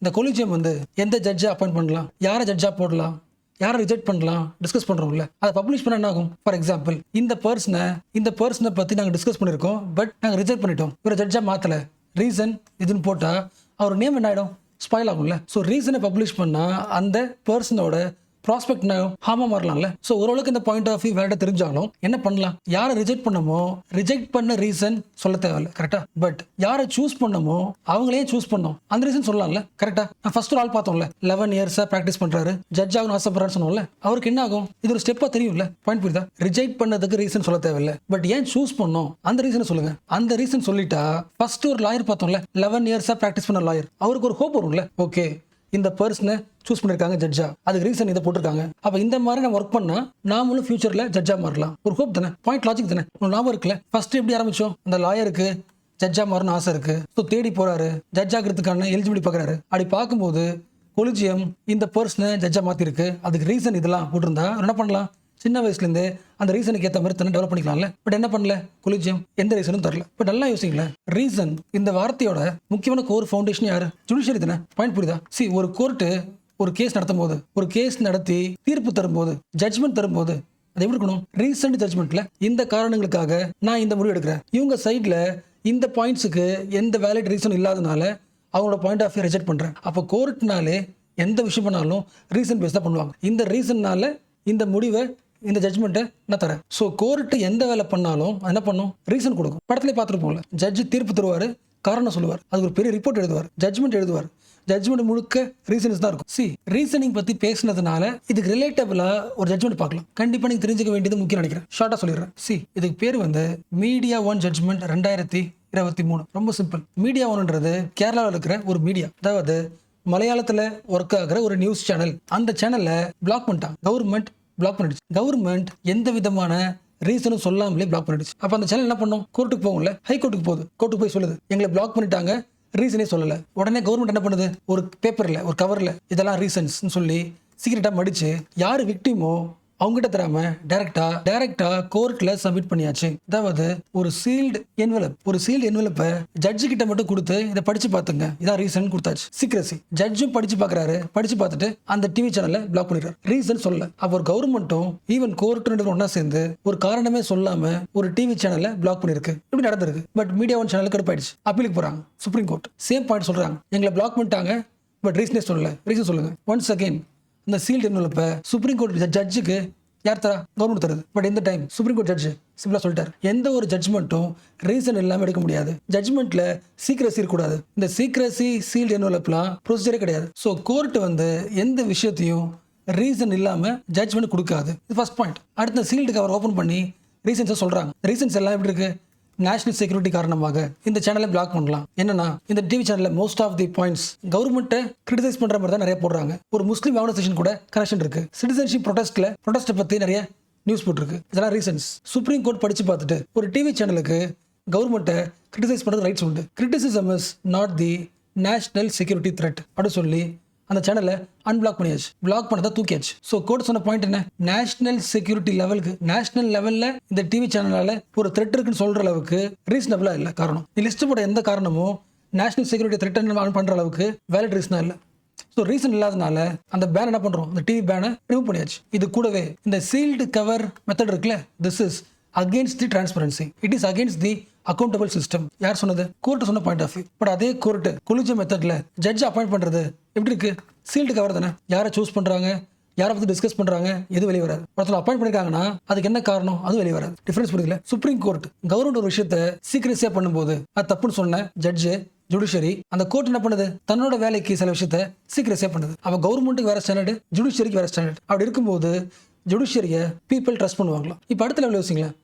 இந்த கொலிஜியம் வந்து எந்த ஜட்ஜை அப்பாயிண்ட் பண்ணலாம், யாரை ஜட்ஜா போடலாம், யாரை ரிஜெக்ட் பண்ணலாம் டிஸ்கஸ் பண்றோம்ல, அதை பப்ளிஷ் பண்ண என்ன ஆகும்? ஃபார் எக்ஸாம்பிள் இந்த பர்சனை பத்தி நாங்கள் டிஸ்கஸ் பண்ணிருக்கோம், பட் நாங்கள் ரிஜெக்ட் பண்ணிட்டோம், இவரை ஜட்ஜா மாத்தல, ரீசன் இதுன்னு போட்டா அவர் நேம் என்ன ஆயிடும்? ஸ்பாயில் ஆகும்ல. ஸோ ரீசனை பப்ளிஷ் பண்ணா அந்த பர்சனோட ப்ராஸ்பெக்ட் ஹாமா மாறலாம்ல. ஸோ ஓரளவுக்கு இந்த பாயிண்ட் ஆஃப் வியூ வேற தெரிஞ்சாலும் என்ன பண்ணலாம், யாரை ரிஜெக்ட் பண்ணமோ ரிஜெக்ட் பண்ண ரீசன் சொல்ல தேவையில்ல, கரெக்டா. பட் யாரை சூஸ் பண்ணமோ அவங்களே சூஸ் பண்ணோம் அந்த ரீசன் சொல்லலாம்ல, கரெக்டா. நான் ஃபர்ஸ்ட் ஒரு ஆள் பார்த்தோம்ல, 11 இயர்ஸா ப்ராக்டிஸ் பண்றாரு, ஜட்ஜ் ஆகணும் ஆசைப்படுறாரு சொன்னோம்ல, அவருக்கு என்ன ஆகும்? இது ஒரு ஸ்டெப்பா தெரியும்ல. பாயிண்ட் புரியுதா? ரிஜெக்ட் பண்ணதுக்கு ரீசன் சொல்ல தேவையில்ல, பட் ஏன் சூஸ் பண்ணோம் அந்த ரீசனை சொல்லுங்க. அந்த ரீசன் சொல்லிட்டா ஃபர்ஸ்ட் ஒரு லாயர் பார்த்தோம்ல, 11 இயர்ஸா ப்ராக்டிஸ் பண்ண லாயர், அவருக்கு ஒரு ஹோப் வரும்ல. ஓகே, இந்த பர்சனை சூஸ் பண்ணிருக்காங்க ஜட்ஜா, அதுக்கு ரீசன் இதை போட்டிருக்காங்க, அப்ப இந்த மாதிரி நம்ம ஒர்க் பண்ணா நாமளும் ஃபியூச்சர்ல ஜட்ஜா மாறலாம். ஒரு ஹோப் தானே, பாயிண்ட் லாஜிக் தானே. ஒரு ஞாபகம் இருக்குல்ல, ஃபர்ஸ்ட் எப்படி ஆரம்பிச்சோம்? அந்த லாயருக்கு ஜட்ஜா மாறணும் ஆசை இருக்கு, ஸோ தேடி போறாரு, ஜட்ஜ் ஆகிறதுக்கான எலிஜிபிலிட்டி பார்க்குறாரு. அப்படி பார்க்கும்போது கொலிஜியம் இந்த பர்சனை ஜட்ஜா மாத்திருக்கு, அதுக்கு ரீசன் இதெல்லாம் போட்டிருந்தா என்ன பண்ணலாம்? சின்ன வயசுலேருந்து அந்த ரீசனுக்கு ஏற்ற மாதிரி தன்னை டெவலப் பண்ணிக்கலாம்ல. பட் என்ன பண்ணல கொலிஜியம்? எந்த ரீசனும் தரல. பட் நல்லா யோசிக்கல, ரீசன் இந்த வார்த்தையோட முக்கியமான கோர் ஃபவுண்டேஷன் யாரு? ஜுடிஷியரி தானே. பாயிண்ட் புரியுதா? ஒரு கோர்ட்டு ஒரு கேஸ் நடத்தும் போது, ஒரு கேஸ் நடத்தி தீர்ப்பு தரும்போது, ஜட்ஜ்மெண்ட் தரும்போது அது எப்படி இருக்கணும்? ரீசன்ட் ஜட்ஜ்மெண்ட்ல இந்த காரணங்களுக்காக நான் இந்த முடிவு எடுக்கிறேன், இவங்க சைட்ல இந்த பாயிண்ட்ஸுக்கு எந்த வேலிட் ரீசன் இல்லாதனால அவங்களோட பாயிண்ட் ஆஃப் வியூ ரிஜெக்ட் பண்றேன். அப்போ கோர்ட்னாலே எந்த விஷயம் பண்ணாலும் ரீசன் பேஸ் தான் பண்ணுவாங்க. இந்த ரீசன்னால இந்த முடிவை, இந்த ஜட்ஜ்மெண்ட்டை நான் தரேன். ஸோ கோர்ட்டு எந்த வேலை பண்ணாலும் என்ன பண்ணும்? ரீசன் கொடுக்கும். படத்துலேயே பார்த்துருப்போம்ல, ஜட்ஜ் தீர்ப்பு தருவார், காரணம் சொல்லுவார், அது ஒரு பெரிய ரிப்போர்ட் எழுதுவார், ஜட்ஜ்மெண்ட் எழுதுவார், ஜட்ஜ்மெண்ட் முழுக்க ரீசன்ஸ் தான் இருக்கும். ரீசனிங் பத்தி பேசினதுனால இதுக்கு ரிலேட்டபிளா ஒரு ஜட்ஜ்மெண்ட் பார்க்கலாம். கண்டிப்பா நீங்க தெரிஞ்சுக்க வேண்டியது முக்கியம் நினைக்கிறேன். ஷார்ட்டா சொல்லிடுறேன். இதுக்கு பேர் வந்து மீடியா ஒன் ஜட்ஜ்மெண்ட் 2023. ரொம்ப சிம்பிள். மீடியா ஒன்ன்றது கேரளாவில் இருக்கிற ஒரு மீடியா, அதாவது மலையாளத்துல ஒர்க் ஆகிற ஒரு நியூஸ் சேனல். அந்த சேனல்ல பிளாக் பண்ணிட்டாங்க, கவர்மெண்ட் பிளாக் பண்ணிடுச்சு. கவர்மெண்ட் எந்த விதமான ரீசனும் சொல்லாமலே பிளாக் பண்ணிடுச்சு. அப்ப அந்த சேனல் என்ன பண்ணும்? கோர்ட்டுக்கு போகும்ல, ஹை கோர்ட்டுக்கு போகுது. கோர்ட்டுக்கு போய் சொல்லுது, எங்களை பிளாக் பண்ணிட்டாங்க, ரீசனே சொல்லல. உடனே கவர்மெண்ட் என்ன பண்ணுது? ஒரு பேப்பர்ல, ஒரு கவர்ல இதெல்லாம் ரீசன்ஸ் சொல்லி சீக்கிரட்டா மடிச்சு யாரு விக்டிமோ அவங்ககிட்ட தராம டைரக்டா கோர்ட்ல சப்மிட் பண்ணியாச்சு. அதாவது ஒரு சீல்டு என்வலப்பை ஜட்ஜு கிட்ட மட்டும் கொடுத்து இதை படிச்சு பாத்துங்க, இதான் ரீசன் கொடுத்தாச்சு. சீக்ரசி. ஜட்ஜும் படிச்சு பாக்குறாரு, படிச்சு பார்த்துட்டு அந்த டிவி சேனல்ல பிளாக் பண்ணிடுறாரு, ரீசன் சொல்ல. அப்ப ஒரு கவர்மெண்ட்டும் ஈவன் கோர்ட்டும் ஒன்னா சேர்ந்து ஒரு காரணமே சொல்லாம ஒரு டிவி சேனல்ல பிளாக் பண்ணிருக்கு. இப்படி நடந்திருக்கு. பட் மீடியா ஒன் சேனலுக்கு கடுப்பாயிடுச்சு, அப்பீலுக்கு போறாங்க சுப்ரீம் கோர்ட். சேம் பாயிண்ட் சொல்றாங்க, எங்களை பிளாக் பண்ணிட்டாங்க, பட் ரீசனே சொல்லல, ரீசன் சொல்லுங்க. ஒன்ஸ் அகைன் இந்த சீல்டு என்வலப்பை சுப்ரீம் கோர்ட் ஜட்ஜுக்கு யார் தரா? கவர்மெண்ட் தருது. பட் இந்த டைம் சுப்ரீம் கோர்ட் ஜட்ஜ் சிம்பிளா சொல்லிட்டாரு, எந்த ஒரு ஜட்ஜ்மெண்ட்டும் ரீசன் இல்லாம எடுக்க முடியாது, ஜட்ஜ்மெண்ட்ல சீக்ரசி இருக்கக்கூடாது. இந்த சீக்ரசி சீல்டு என்வலப்லாம் ப்ரொசீஜரே கிடையாது. ஸோ கோர்ட் வந்து எந்த விஷயத்தையும் ரீசன் இல்லாம ஜட்ஜ்மெண்ட் கொடுக்காது. இது ஃபர்ஸ்ட் பாயிண்ட். அடுத்த சீல்டு கவர் ஓப்பன் பண்ணி ரீசன்ஸை சொல்றாங்க. ரீசன்ஸ் எல்லாம் எப்படி இருக்கு? நேஷனல் செக்யூரிட்டி காரணமாக இந்த சேனலை பிளாக் பண்ணலாம். என்னன்னா இந்த டிவி சேனல்ல மோஸ்ட் ஆஃப் தி பாயிண்ட்ஸ் கவர்மெண்ட்டை கிரிட்டிசைஸ் பண்ற மாதிரி தான் நிறைய போடுறாங்க. ஒரு முஸ்லீம் ஆர்கனைசேஷன் கூட கனெக்ஷன் இருக்கு. சிட்டிசன்ஷிப் ப்ரொடெஸ்ட் பத்தி நிறைய நியூஸ் போட்டிருக்கு. இதெல்லாம் ரீசன்ஸ். சுப்ரீம் கோர்ட் படிச்சு பார்த்துட்டு ஒரு டிவி சேனலுக்கு கவர்மெண்ட்டை கிரிட்டிசைஸ் பண்ணுறது ரைட்ஸ் உண்டு. Criticism is not the national security thread அப்படின்னு சொல்லி அந்த சேனலை அன்பிளாக் பண்ணியாச்சு. பிளாக் பண்ணதை தூக்கியாச்சு. ஸோ கோர்ட் சொன்ன பாயிண்ட் என்ன, நேஷனல் செக்யூரிட்டி லெவலுக்கு நேஷனல் லெவலில் இந்த டிவி சேனலால் ஒரு த்ரெட் இருக்குன்னு சொல்கிற அளவுக்கு ரீசனபிளாக இல்லை. காரணம் நீ லிஸ்ட் போட எந்த காரணமும் நேஷனல் செக்யூரிட்டி த்ரெட் பண்ணுற அளவுக்கு வேலிட் ரீசனாக இல்லை. ஸோ ரீசன் இல்லாதனால அந்த பேன் என்ன பண்ணுறோம், இந்த டிவி பேனை ரிமூவ் பண்ணியாச்சு. இது கூடவே இந்த சீல்டு கவர் மெத்தட் இருக்குல்ல, this is against the transparency, it is against the accountable system. யார் சொன்னது, கோர்ட் சொன்ன பாயிண்ட் ஆஃப் வியூ. பட் அதே கோர்ட் கொலிஜியம் மெத்தட்ல ஜட்ஜ் அப்பாயிண்ட் பண்றது எப்படி இருக்கு, சீல்டு கவர் தானே. யாரை சூஸ் பண்றாங்க, யாரை பத்தி டிஸ்கஸ் பண்றாங்க, எது வெளியே வராது. ஒருத்தர் அப்பாயிண்ட் பண்ணிருக்காங்கன்னா அதுக்கு என்ன காரணம், அது வெளியே வராது. டிஃபரன்ஸ் புரியல. சுப்ரீம் கோர்ட் கவர்மெண்ட் ஒரு விஷயத்தை சீக்கிரஸியா பண்ணும்போது அது தப்புன்னு சொன்ன ஜட்ஜு ஜுடிஷியரி, அந்த கோர்ட் என்ன பண்ணுது, தன்னோட வேலைக்கு சில விஷயத்தை சீக்கிரஸியா பண்ணுது. அவ கவர்மெண்ட்டுக்கு வேற ஸ்டாண்டர்டு, ஜுடிஷியரிக்கு வேற ஸ்டாண்டர்ட். அப்படி இருக்கும்போது ஜுடிஷியரியை பீப்பிள் ட்ரஸ்ட் பண்ணுவாங்களாம். இப்போ அடுத்த லெவலில் யோசிங்களேன்.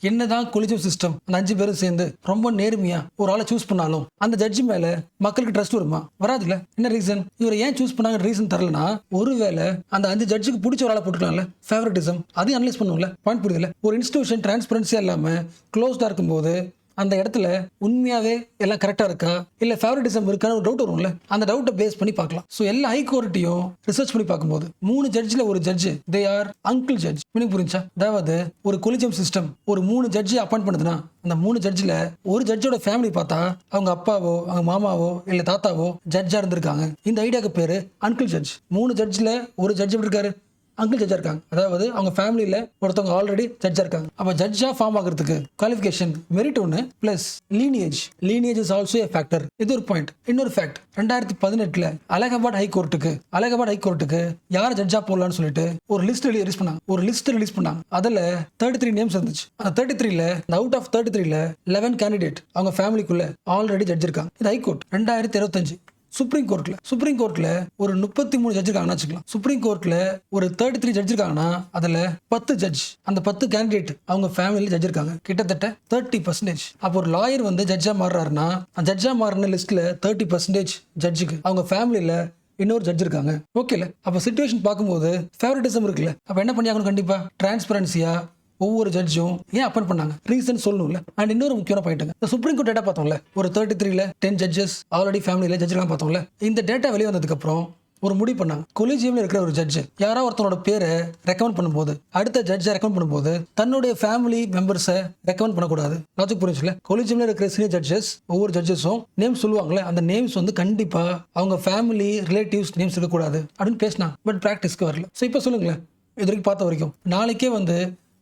என்னதான் கொலிஜியம் சிஸ்டம் அந்த 5 பேரும் சேர்ந்து ரொம்ப நேர்மையா ஒரு ஆளை சூஸ் பண்ணாலும் அந்த ஜட்ஜி மேல மக்களுக்கு ட்ரஸ்ட் வருமா, வராதுல. என்ன ரீசன், இவரை ஏன் சூஸ் பண்ணாங்க ரீசன் தரலனா, ஒருவேளை அந்த 5 ஜட்ஜுக்கு பிடிச்ச ஒரு ஆளை போட்டுக்கலாம்ல, ஃபேவரட்டிசம், அதையும் அனலைஸ் பண்ணுவோம்ல. பாயிண்ட் புரியுதுல. ஒரு இன்ஸ்டிடியூஷன் டிரான்ஸ்பரன்சியா இல்லாம க்ளோஸ்டா இருக்கும்போது அந்த இடத்துல உண்மையாவே எல்லாம் கரெக்டா இருக்கா இல்ல ஃபேவரட்டிசம் இருக்கான்னு ஒரு டவுட் வரும்ல, அந்த டவுட்டை பேஸ் பண்ணி பார்க்கலாம். ஸோ எல்லா ஹை கோர்ட்டையும் ரிசர்ச் பண்ணி பார்க்கும்போது 3 ஜட்ஜில் ஒரு judge they are uncle judge. Meaning புரிஞ்சா, அதாவது ஒரு கொலிஜியம் சிஸ்டம் ஒரு 3 ஜட்ஜி அப்பாயிண்ட் பண்ணுதுன்னா அந்த 3 ஜட்ஜில் ஒரு ஜட்ஜோட ஃபேமிலி பார்த்தா அவங்க அப்பாவோ அவங்க மாமாவோ இல்ல தாத்தாவோ ஜட்ஜா இருந்திருக்காங்க. இந்த ஐடியாவுக்கு பேரு அங்கிள் ஜட்ஜ். 3 ஜட்ஜில் ஒரு ஜட்ஜ் எப்படி இருக்காரு, அங்கிள் ஜட்ஜா இருக்காங்க. அதாவது அவங்க ஃபேமிலியில ஒருத்தவங்க ஆல்ரெடி ஜட்ஜா இருக்காங்க. அப்ப ஜட்ஜா ஃபார்ம் ஆகிறதுக்கு குவாலிஃபிகேஷன் மெரிட் ஒன்று plus lineage is also a factor. இது ஒரு பாயிண்ட். இன்னொரு ஃபேக்ட், 2018 அலகாபாத் ஹைகோர்ட்டுக்கு யார் ஜட்ஜா போடலாம்னு சொல்லிட்டு ஒரு லிஸ்ட் ரிலீஸ் பண்ணாங்க. அதுல 33 நேம்ஸ் இருந்துச்சு. அந்த 33ல அவுட் ஆஃப் 33ல 11 கேண்டிடேட் அவங்க ஃபேமிலிக்குள்ள ஆல்ரெடி ஜட்ஜ் இருக்காங்க. இது ஹைகோர்ட் 2025. சுப்ரீம் கோர்ட்ல ஒரு 33 ஜட்ஜ் இருக்காங்கன்னு வச்சுக்கலாம். சுப்ரீம் கோர்ட்ல ஒரு 33 ஜட்ஜ் இருக்காங்கன்னா அதுல 10 ஜட்ஜ், அந்த 10 கேண்டிடேட் அவங்க ஃபேமிலியில ஜட்ஜ் இருக்காங்க. கிட்டத்தட்ட 30%. அப்போ ஒரு லாயர் வந்து ஜட்ஜா மாறுறாருன்னா ஜட்ஜா மாறின லிஸ்ட்ல 30% ஜட்ஜுக்கு அவங்க ஃபேமிலியில இன்னொரு ஜட்ஜ் இருக்காங்க. ஓகேல. அப்ப சிச்சுவேஷன் பார்க்கும்போது ஃபேவரட்டிசம் இருக்குல்ல, அப்ப என்ன பண்ணியாகணும், கண்டிப்பா டிரான்ஸ்பரன்சியா ஒவ்வொரு ஜட்ஜும் ஏன் அப்பாயிண்ட் பண்ணாங்க ரீசன் சொல்லணும்ல. அண்ட் இன்னொரு முக்கியமான பாயிண்ட், சுப்ரீம் கோர்ட் டேட்டா பார்த்தோம்ல, ஒரு 33ல 10 ஜட்ஜஸ் ஆல்ரெடி ஃபேமிலியில ஜட்ஜ்லாம் பார்த்தோம்ல. இந்த டேட்டா வெளியே வந்ததுக்கு அப்புறம் ஒரு முடிவு பண்ணாங்க, கொலிஜியம்ல இருக்கிற ஒரு ஜட்ஜ் யாராவது ஒருத்தனோட பேரை ரெக்கமெண்ட் பண்ணும்போது, அடுத்த ஜட்ஜை ரெக்கமெண்ட் பண்ணும்போது தன்னுடைய ஃபேமிலி மெம்பர்ஸை ரெக்கமெண்ட் பண்ணக்கூடாது. லாஜிக் புரிஞ்சுல. கொலிஜியம்ல இருக்கிற சீனியர் ஜட்ஜஸ் ஒவ்வொரு ஜட்ஜஸும் நேம் சொல்லுவாங்களே, அந்த நேம்ஸ் வந்து கண்டிப்பா அவங்க ஃபேமிலி ரிலேட்டிவ்ஸ் நேம்ஸ் இருக்கக்கூடாது அப்படின்னு பேசினாங்க. பட் பிராக்டிஸ்க்கு வரல. ஸோ இப்போ சொல்லுங்களேன், இது வரைக்கும் பார்த்த வரைக்கும் நாளைக்கே வந்து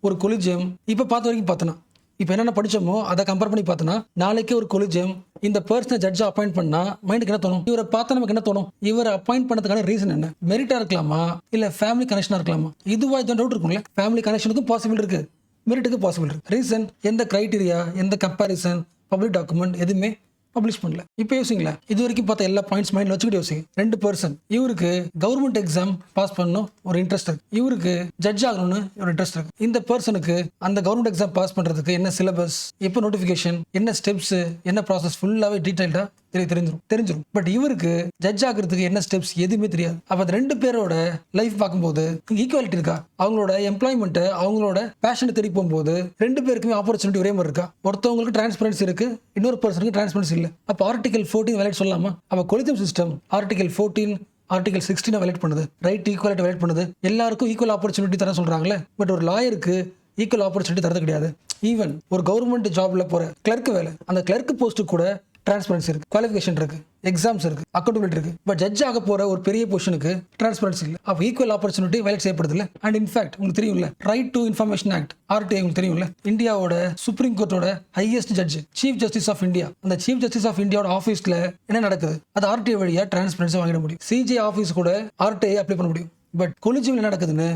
ஒரு கொலிஜியம் இப்போ பார்த்த வரைக்கும் பார்த்தனா, இப்போ என்னென்ன படிச்சோமோ அதை கம்பேர் பண்ணி பார்த்தனா, நாளைக்கே ஒரு கொலிஜியம் இந்த பர்சனை ஜட்ஜா அப்பாயிண்ட் பண்ணா மைண்டுக்கு என்ன தோணும், இவரை பார்த்தா நமக்கு என்ன தோணும், இவரை அப்பாயிண்ட் பண்ணதுக்கான ரீசன் என்ன, மெரிட்டா இருக்கலாமா இல்ல ஃபேமிலி கனெக்ஷனா இருக்கலாமா. இதுவா இந்த டவுட் இருக்கும்ல. ஃபேமிலி கனெக்ஷனுக்கும் பாசிபிள் இருக்கு, மெரிட்டுக்கு பாசிபிள் இருக்கு. ரீசன், எந்த கிரைட்டீரியா, எந்த கம்பேரிசன், பப்ளிக் டாக்குமெண்ட் எதுவுமே பப்ளிஷ் பண்ணல. இப்போ யோசிங்களா, இது வரைக்கும் பார்த்த எல்லா பாயிண்ட்ஸ் மைண்ட்ல வச்சுக்கிட்டு யோசிங்க. 2 பர்சன், இவருக்கு கவர்மெண்ட் எக்ஸாம் பாஸ் பண்ணணும் ஒரு இன்ட்ரெஸ்ட் இருக்கு, இவருக்கு ஜட்ஜ் ஆகணும்னு ஒரு இன்ட்ரெஸ்ட் இருக்கு. இந்த பர்சனுக்கு அந்த கவர்மெண்ட் எக்ஸாம் பாஸ் பண்றதுக்கு என்ன சிலபஸ், எப்போ நோட்டிஃபிகேஷன், என்ன ஸ்டெப்ஸ், என்ன ப்ராசஸ் ஃபுல்லாவே டீடைல்டா தெரிஞ்சிடும். பட் இவருக்கு ஜட்ஜ் ஆகிறதுக்கு என்ன ஸ்டெப்ஸ் எதுவுமே தெரியாது. அப்ப அந்த 2 பேரோட லைஃப் பார்க்கும்போது ஈக்குவாலிட்டி இருக்கா, அவங்களோட எம்ப்ளாய்மெண்ட் அவங்களோட பேஷன் தெரிய போகும்போது 2 பேருக்குமே ஆப்பர்ச்சுனிட்டி ஒரே மாதிரி இருக்கா. ஒருத்தவங்களுக்கு டிரான்ஸ்பரன்சி இருக்கு, இன்னொரு பர்சனுக்கு டிரான்ஸ்பரன்சி இல்லை. அப்போ ஆர்டிகல் 14 வயலேட் சொல்லலாமா. அப்போ collegium system article 14 article 16 violate பண்ணுது, ரைட் ஈக்குவாலிட்டி வயலேட் பண்ணுது. எல்லாருக்கும் ஈக்குவல் ஆப்பர்ச்சுனிட்டி தர சொல்றாங்களே, பட் ஒரு லாயருக்கு ஈக்குவல் ஆப்பர்ச்சுனிட்டி தரது கிடையாது. ஈவன் ஒரு கவர்மெண்ட் ஜாப்ல போற கிளர்க் வேலை, அந்த கிளர்க் போஸ்ட் கூட டிரான்ஸ்பரன்சி இருக்கு, குவாலிஃபிகேஷன் இருக்கு, எக்ஸாம்ஸ் இருக்கு, அக்கௌண்டபிலிட்டி இருக்கு. பட் ஜட்ஜ் ஆக போற ஒரு பெரிய பொசிஷனுக்கு டிரான்ஸ்பரன்சி இல்லை. அப்போ ஈக்குவல் ஆப்பர்ச்சுனிட்டி வயலேட் செய்யப்படுது இல்லை. அண்ட் இன்ஃபேக்ட் உங்களுக்கு தெரியும்ல, right to information act RTI உங்களுக்கு தெரியும்ல, இந்தியாவோட சுப்ரீம் கோர்ட்டோட highest judge chief justice of India. அந்த சீஃப் ஜஸ்டிஸ் ஆஃப் இந்தியாவோட ஆஃபீஸ்ல என்ன நடக்குது அது RTI வழியா டிரான்ஸ்பரன்சி வாங்கிட முடியும். CJ ஆஃபீஸ் கூட RTI அப்ளை பண்ண முடியும். பட் கொலிஜியம் என்ன நடக்குதுன்னு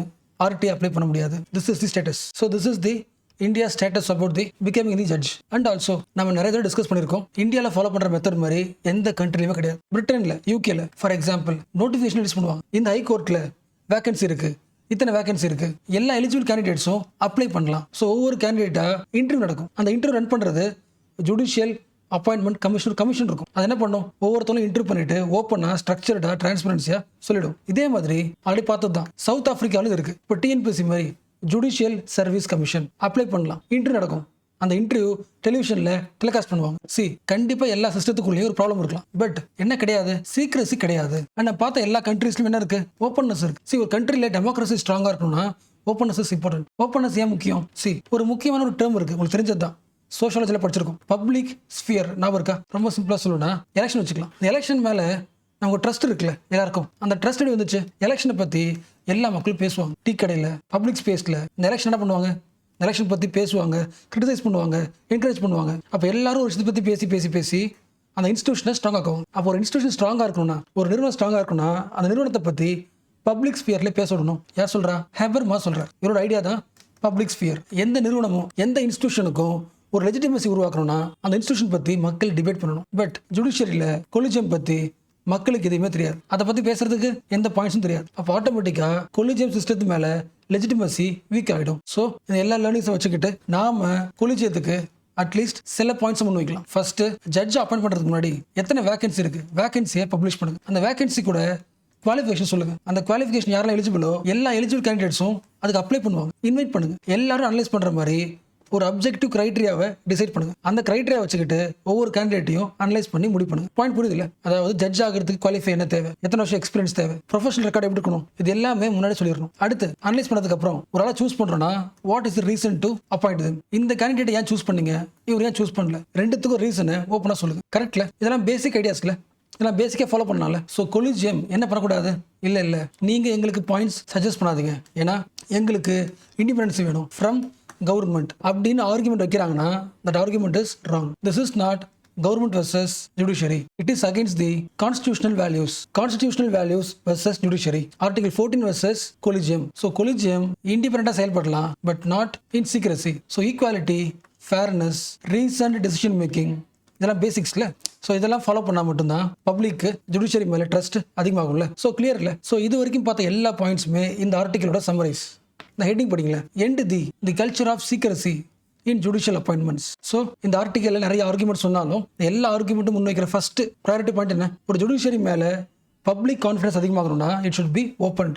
RTI அப்ளை பண்ண முடியாது. This is the status. So this is the India status about the becoming the judge. And also நம்ம நிறைய தடவை டிஸ்கஸ் பண்ணியிருக்கோம், இந்தியாவில் ஃபாலோ பண்ற மெத்தட் மாதிரி எந்த கண்ட்ரிலுமே கிடையாது. பிரிட்டன்ல, யூகேல ஃபார் எக்ஸாம்பிள் நோட்டிஃபிகேஷன் ரிலீஸ் பண்ணுவாங்க, இந்த ஹை கோர்ட்ல வேகன்சி இருக்கு, இத்தனை வேகன்சி இருக்கு, எல்லா எலிஜிபிள் கேண்டிடேட்ஸும் அப்ளை பண்ணலாம். ஸோ ஒவ்வொரு கேண்டிடேட்டா இன்டர்வியூ நடக்கும். அந்த இன்டர்வியூ ரன் பண்றது ஜுடிஷியல் அப்பாயின்மெண்ட் கமிஷன் இருக்கும். அது என்ன பண்ணும், ஒவ்வொருத்தவங்களும் இன்டர்வியூ பண்ணிட்டு ஓப்பனா ஸ்ட்ரக்சர்டா டிரான்ஸ்பரன்சியா சொல்லிடும். இதே மாதிரி ஆல்ரெடி பார்த்தது தான் சவுத் ஆப்பிரிக்காவில் இருக்கு. இப்போ TNPSC மாதிரி ஜுடிஷியல் சர்வீஸ் கமிஷன் அப்ளை பண்ணலாம், இன்டர்வியூ நடக்கும். அந்த இன்டர்வியூ டெலிவிஷனில் டெலிகாஸ்ட் பண்ணுவாங்க. கண்டிப்பாக எல்லா சிஸ்டத்துக்குள்ளேயும் ஒரு ப்ராப்ளம் இருக்கலாம். பட் என்ன கிடையாது, சீக்ரஸி கிடையாது. நான் பார்த்த எல்லா கண்ட்ரீஸ்லையும் என்ன இருக்கு, ஓப்பன்னஸ் இருக்கு. ஒரு கண்ட்ரியில் டெமோக்ரஸி ஸ்ட்ராங்காக இருக்கணும்னா ஓப்பன்னஸ் இஸ் இம்பார்ட்டன்ட். ஓப்பன்னஸ் ஏன் முக்கியம்? ஒரு முக்கியமான ஒரு டேர்ம் இருக்கு, உங்களுக்கு தெரிஞ்சது தான், சோஷியாலஜியில் படிச்சிருக்கோம், பப்ளிக் ஸ்பியர். ஞாபகம் இருக்கா? ரொம்ப சிம்பிளாக சொல்லணும்னா எலெக்ஷன் வச்சுக்கலாம். இந்த எலெக்ஷன் மேலே நமக்கு ட்ரஸ்ட் இருக்குல்ல எல்லாருக்கும், அந்த ட்ரஸ்ட் எப்படி வந்துச்சு? எலெக்ஷனை பற்றி எல்லா மக்களும் பேசுவாங்க. டீ கடையில், பப்ளிக் ஸ்பேஸில் இந்த எலெக்ஷன் என்ன பண்ணுவாங்க, எலெக்ஷன் பற்றி பேசுவாங்க, கிரிட்டிசைஸ் பண்ணுவாங்க, என்கரேஜ் பண்ணுவாங்க. அப்போ எல்லாரும் ஒரு விஷயத்தை பற்றி பேசி பேசி பேசி அந்த இன்ஸ்டியூஷனை ஸ்ட்ராங் ஆகும். அப்போ ஒரு இன்ஸ்டியூஷன் ஸ்ட்ராங்காக இருக்கணும்னா, ஒரு நிறுவனம் ஸ்ட்ராங்காக இருக்கணும்னா அந்த நிறுவனத்தை பற்றி பப்ளிக் ஸ்பியர்ல பேச விடணும். யார் சொல்றா? ஹெபர்மா சொல்றார். இவரோட ஐடியா தான் பப்ளிக் ஸ்பியர். எந்த நிறுவனமும் எந்த இன்ஸ்டியூஷனுக்கும் ஒரு லெஜிட்டிமசி உருவாக்கணும்னா அந்த இன்ஸ்டியூஷன் பற்றி மக்கள் டிபேட் பண்ணணும். பட் ஜுடிஷியரியில் கொலிஜியம் பற்றி மக்களுக்கு எதுவுமே தெரியாது, அதை பற்றி பேசுறதுக்கு எந்த பாயிண்ட்ஸும் தெரியாது. அப்போ ஆட்டோமேட்டிக்காக கொலிஜியம் சிஸ்டத்து மேலே லெஜிட்டிமசி வீக் ஆகிடும். ஸோ இந்த எல்லா லேர்னிங்ஸை வச்சுக்கிட்டு நாம கொலிஜியத்துக்கு அட்லீஸ்ட் சில பாயிண்ட்ஸ் முன் வைக்கலாம். ஃபர்ஸ்ட், ஜட்ஜ் அப்பாயிண்ட் பண்ணுறதுக்கு முன்னாடி எத்தனை வேகன்சி இருக்கு, வேகன்சியை பப்ளிஷ் பண்ணுங்க. அந்த வேகன்சி கூட குவாலிஃபிகேஷன் சொல்லுங்க. அந்த குவாலிஃபிகேஷன் யாரெல்லாம் எலிஜிபிளோ எல்லா எலிஜிபிள் கேண்டிடேட்ஸும் அதுக்கு அப்ளை பண்ணுவாங்க. இன்வைட் பண்ணுங்க. எல்லாரும் அனலைஸ் பண்ற மாதிரி ஒரு அப்ஜெக்டிவ் கிரைட்டீரியாவை டிசைட் பண்ணுங்க. அந்த கிரைட்டீரியா வச்சுக்கிட்டு ஒவ்வொரு கேண்டிடேட்டையும் அனலைஸ் பண்ணி முடிவு பண்ணுங்க. பாயிண்ட் புரியுது இல்ல? அதாவது ஜட்ஜ் ஆகிறதுக்கு குவாலிஃபை என்ன தேவை, எத்தனை வருஷம் எக்ஸ்பீரியன்ஸ் தேவை, ப்ரொஃபஷனல் ரெக்கார்ட் எப்படி இருக்கணும், இது எல்லாமே முன்னாடி சொல்லிடணும். அடுத்து அனலைஸ் பண்ணதுக்கு அப்புறம் ஒரு ஆளை சூஸ் பண்றோம்னா what is the reason to appoint them? இந்த கேண்டிடேட் ஏன் சூஸ் பண்ணீங்க, இவர் ஏன் சூஸ் பண்ணல, ரெண்டுத்துக்கும் ரீசனை ஓப்பனா சொல்லுங்க. கரெக்ட்ல? இதெல்லாம் பேசிக் ஐடியாஸ்ல, இதெல்லாம் பேசிக்காக ஃபாலோ பண்ணால. ஸோ கொலிஜியம் என்ன பண்ணக்கூடாது, இல்லை நீங்கள் எங்களுக்கு பாயிண்ட்ஸ் சஜஸ்ட் பண்ணாதீங்க, ஏன்னா எங்களுக்கு இண்டிபெண்டன்ஸ் வேணும் ஃப்ரம் கவர்மெண்ட் அப்படின்னு ஆர்குமெண்ட் வைக்கிறாங்கன்னா that argument is wrong. This is not government versus judiciary. It is against the constitutional values. Constitutional values versus judiciary. Article 14 versus collegium. So collegium independent செயல்படலாம் but not in secrecy. So equality, fairness, reasoned decision making, இதெல்லாம் பேசிக்ஸ்ல. So இதெல்லாம் follow பண்ணால் மட்டும்தான் பப்ளிக்கு judiciary மேலே trust அதிகமாகும்ல. So clear இல்லை? So இது வரைக்கும் பார்த்த எல்லா பாயிண்ட்ஸுமே இந்த ஆர்டிக்கலோட சம்மரைஸ். இந்த ஹெட்டிங் படிங்களேன், end the culture of secrecy in judicial appointments. So இந்த ஆர்டிக்கலில் நிறைய ஆர்குமெண்ட் சொன்னாலும் எல்லா ஆர்குமெண்ட்டும் முன்வைக்கிற ஃபர்ஸ்ட் ப்ரையாரிட்டி பாயிண்ட் என்ன? ஒரு ஜுடிஷியரி மேலே பப்ளிக் கான்ஃபிடன்ஸ் அதிகமாகணும்னா இட் ஷுட் பி ஓப்பன்.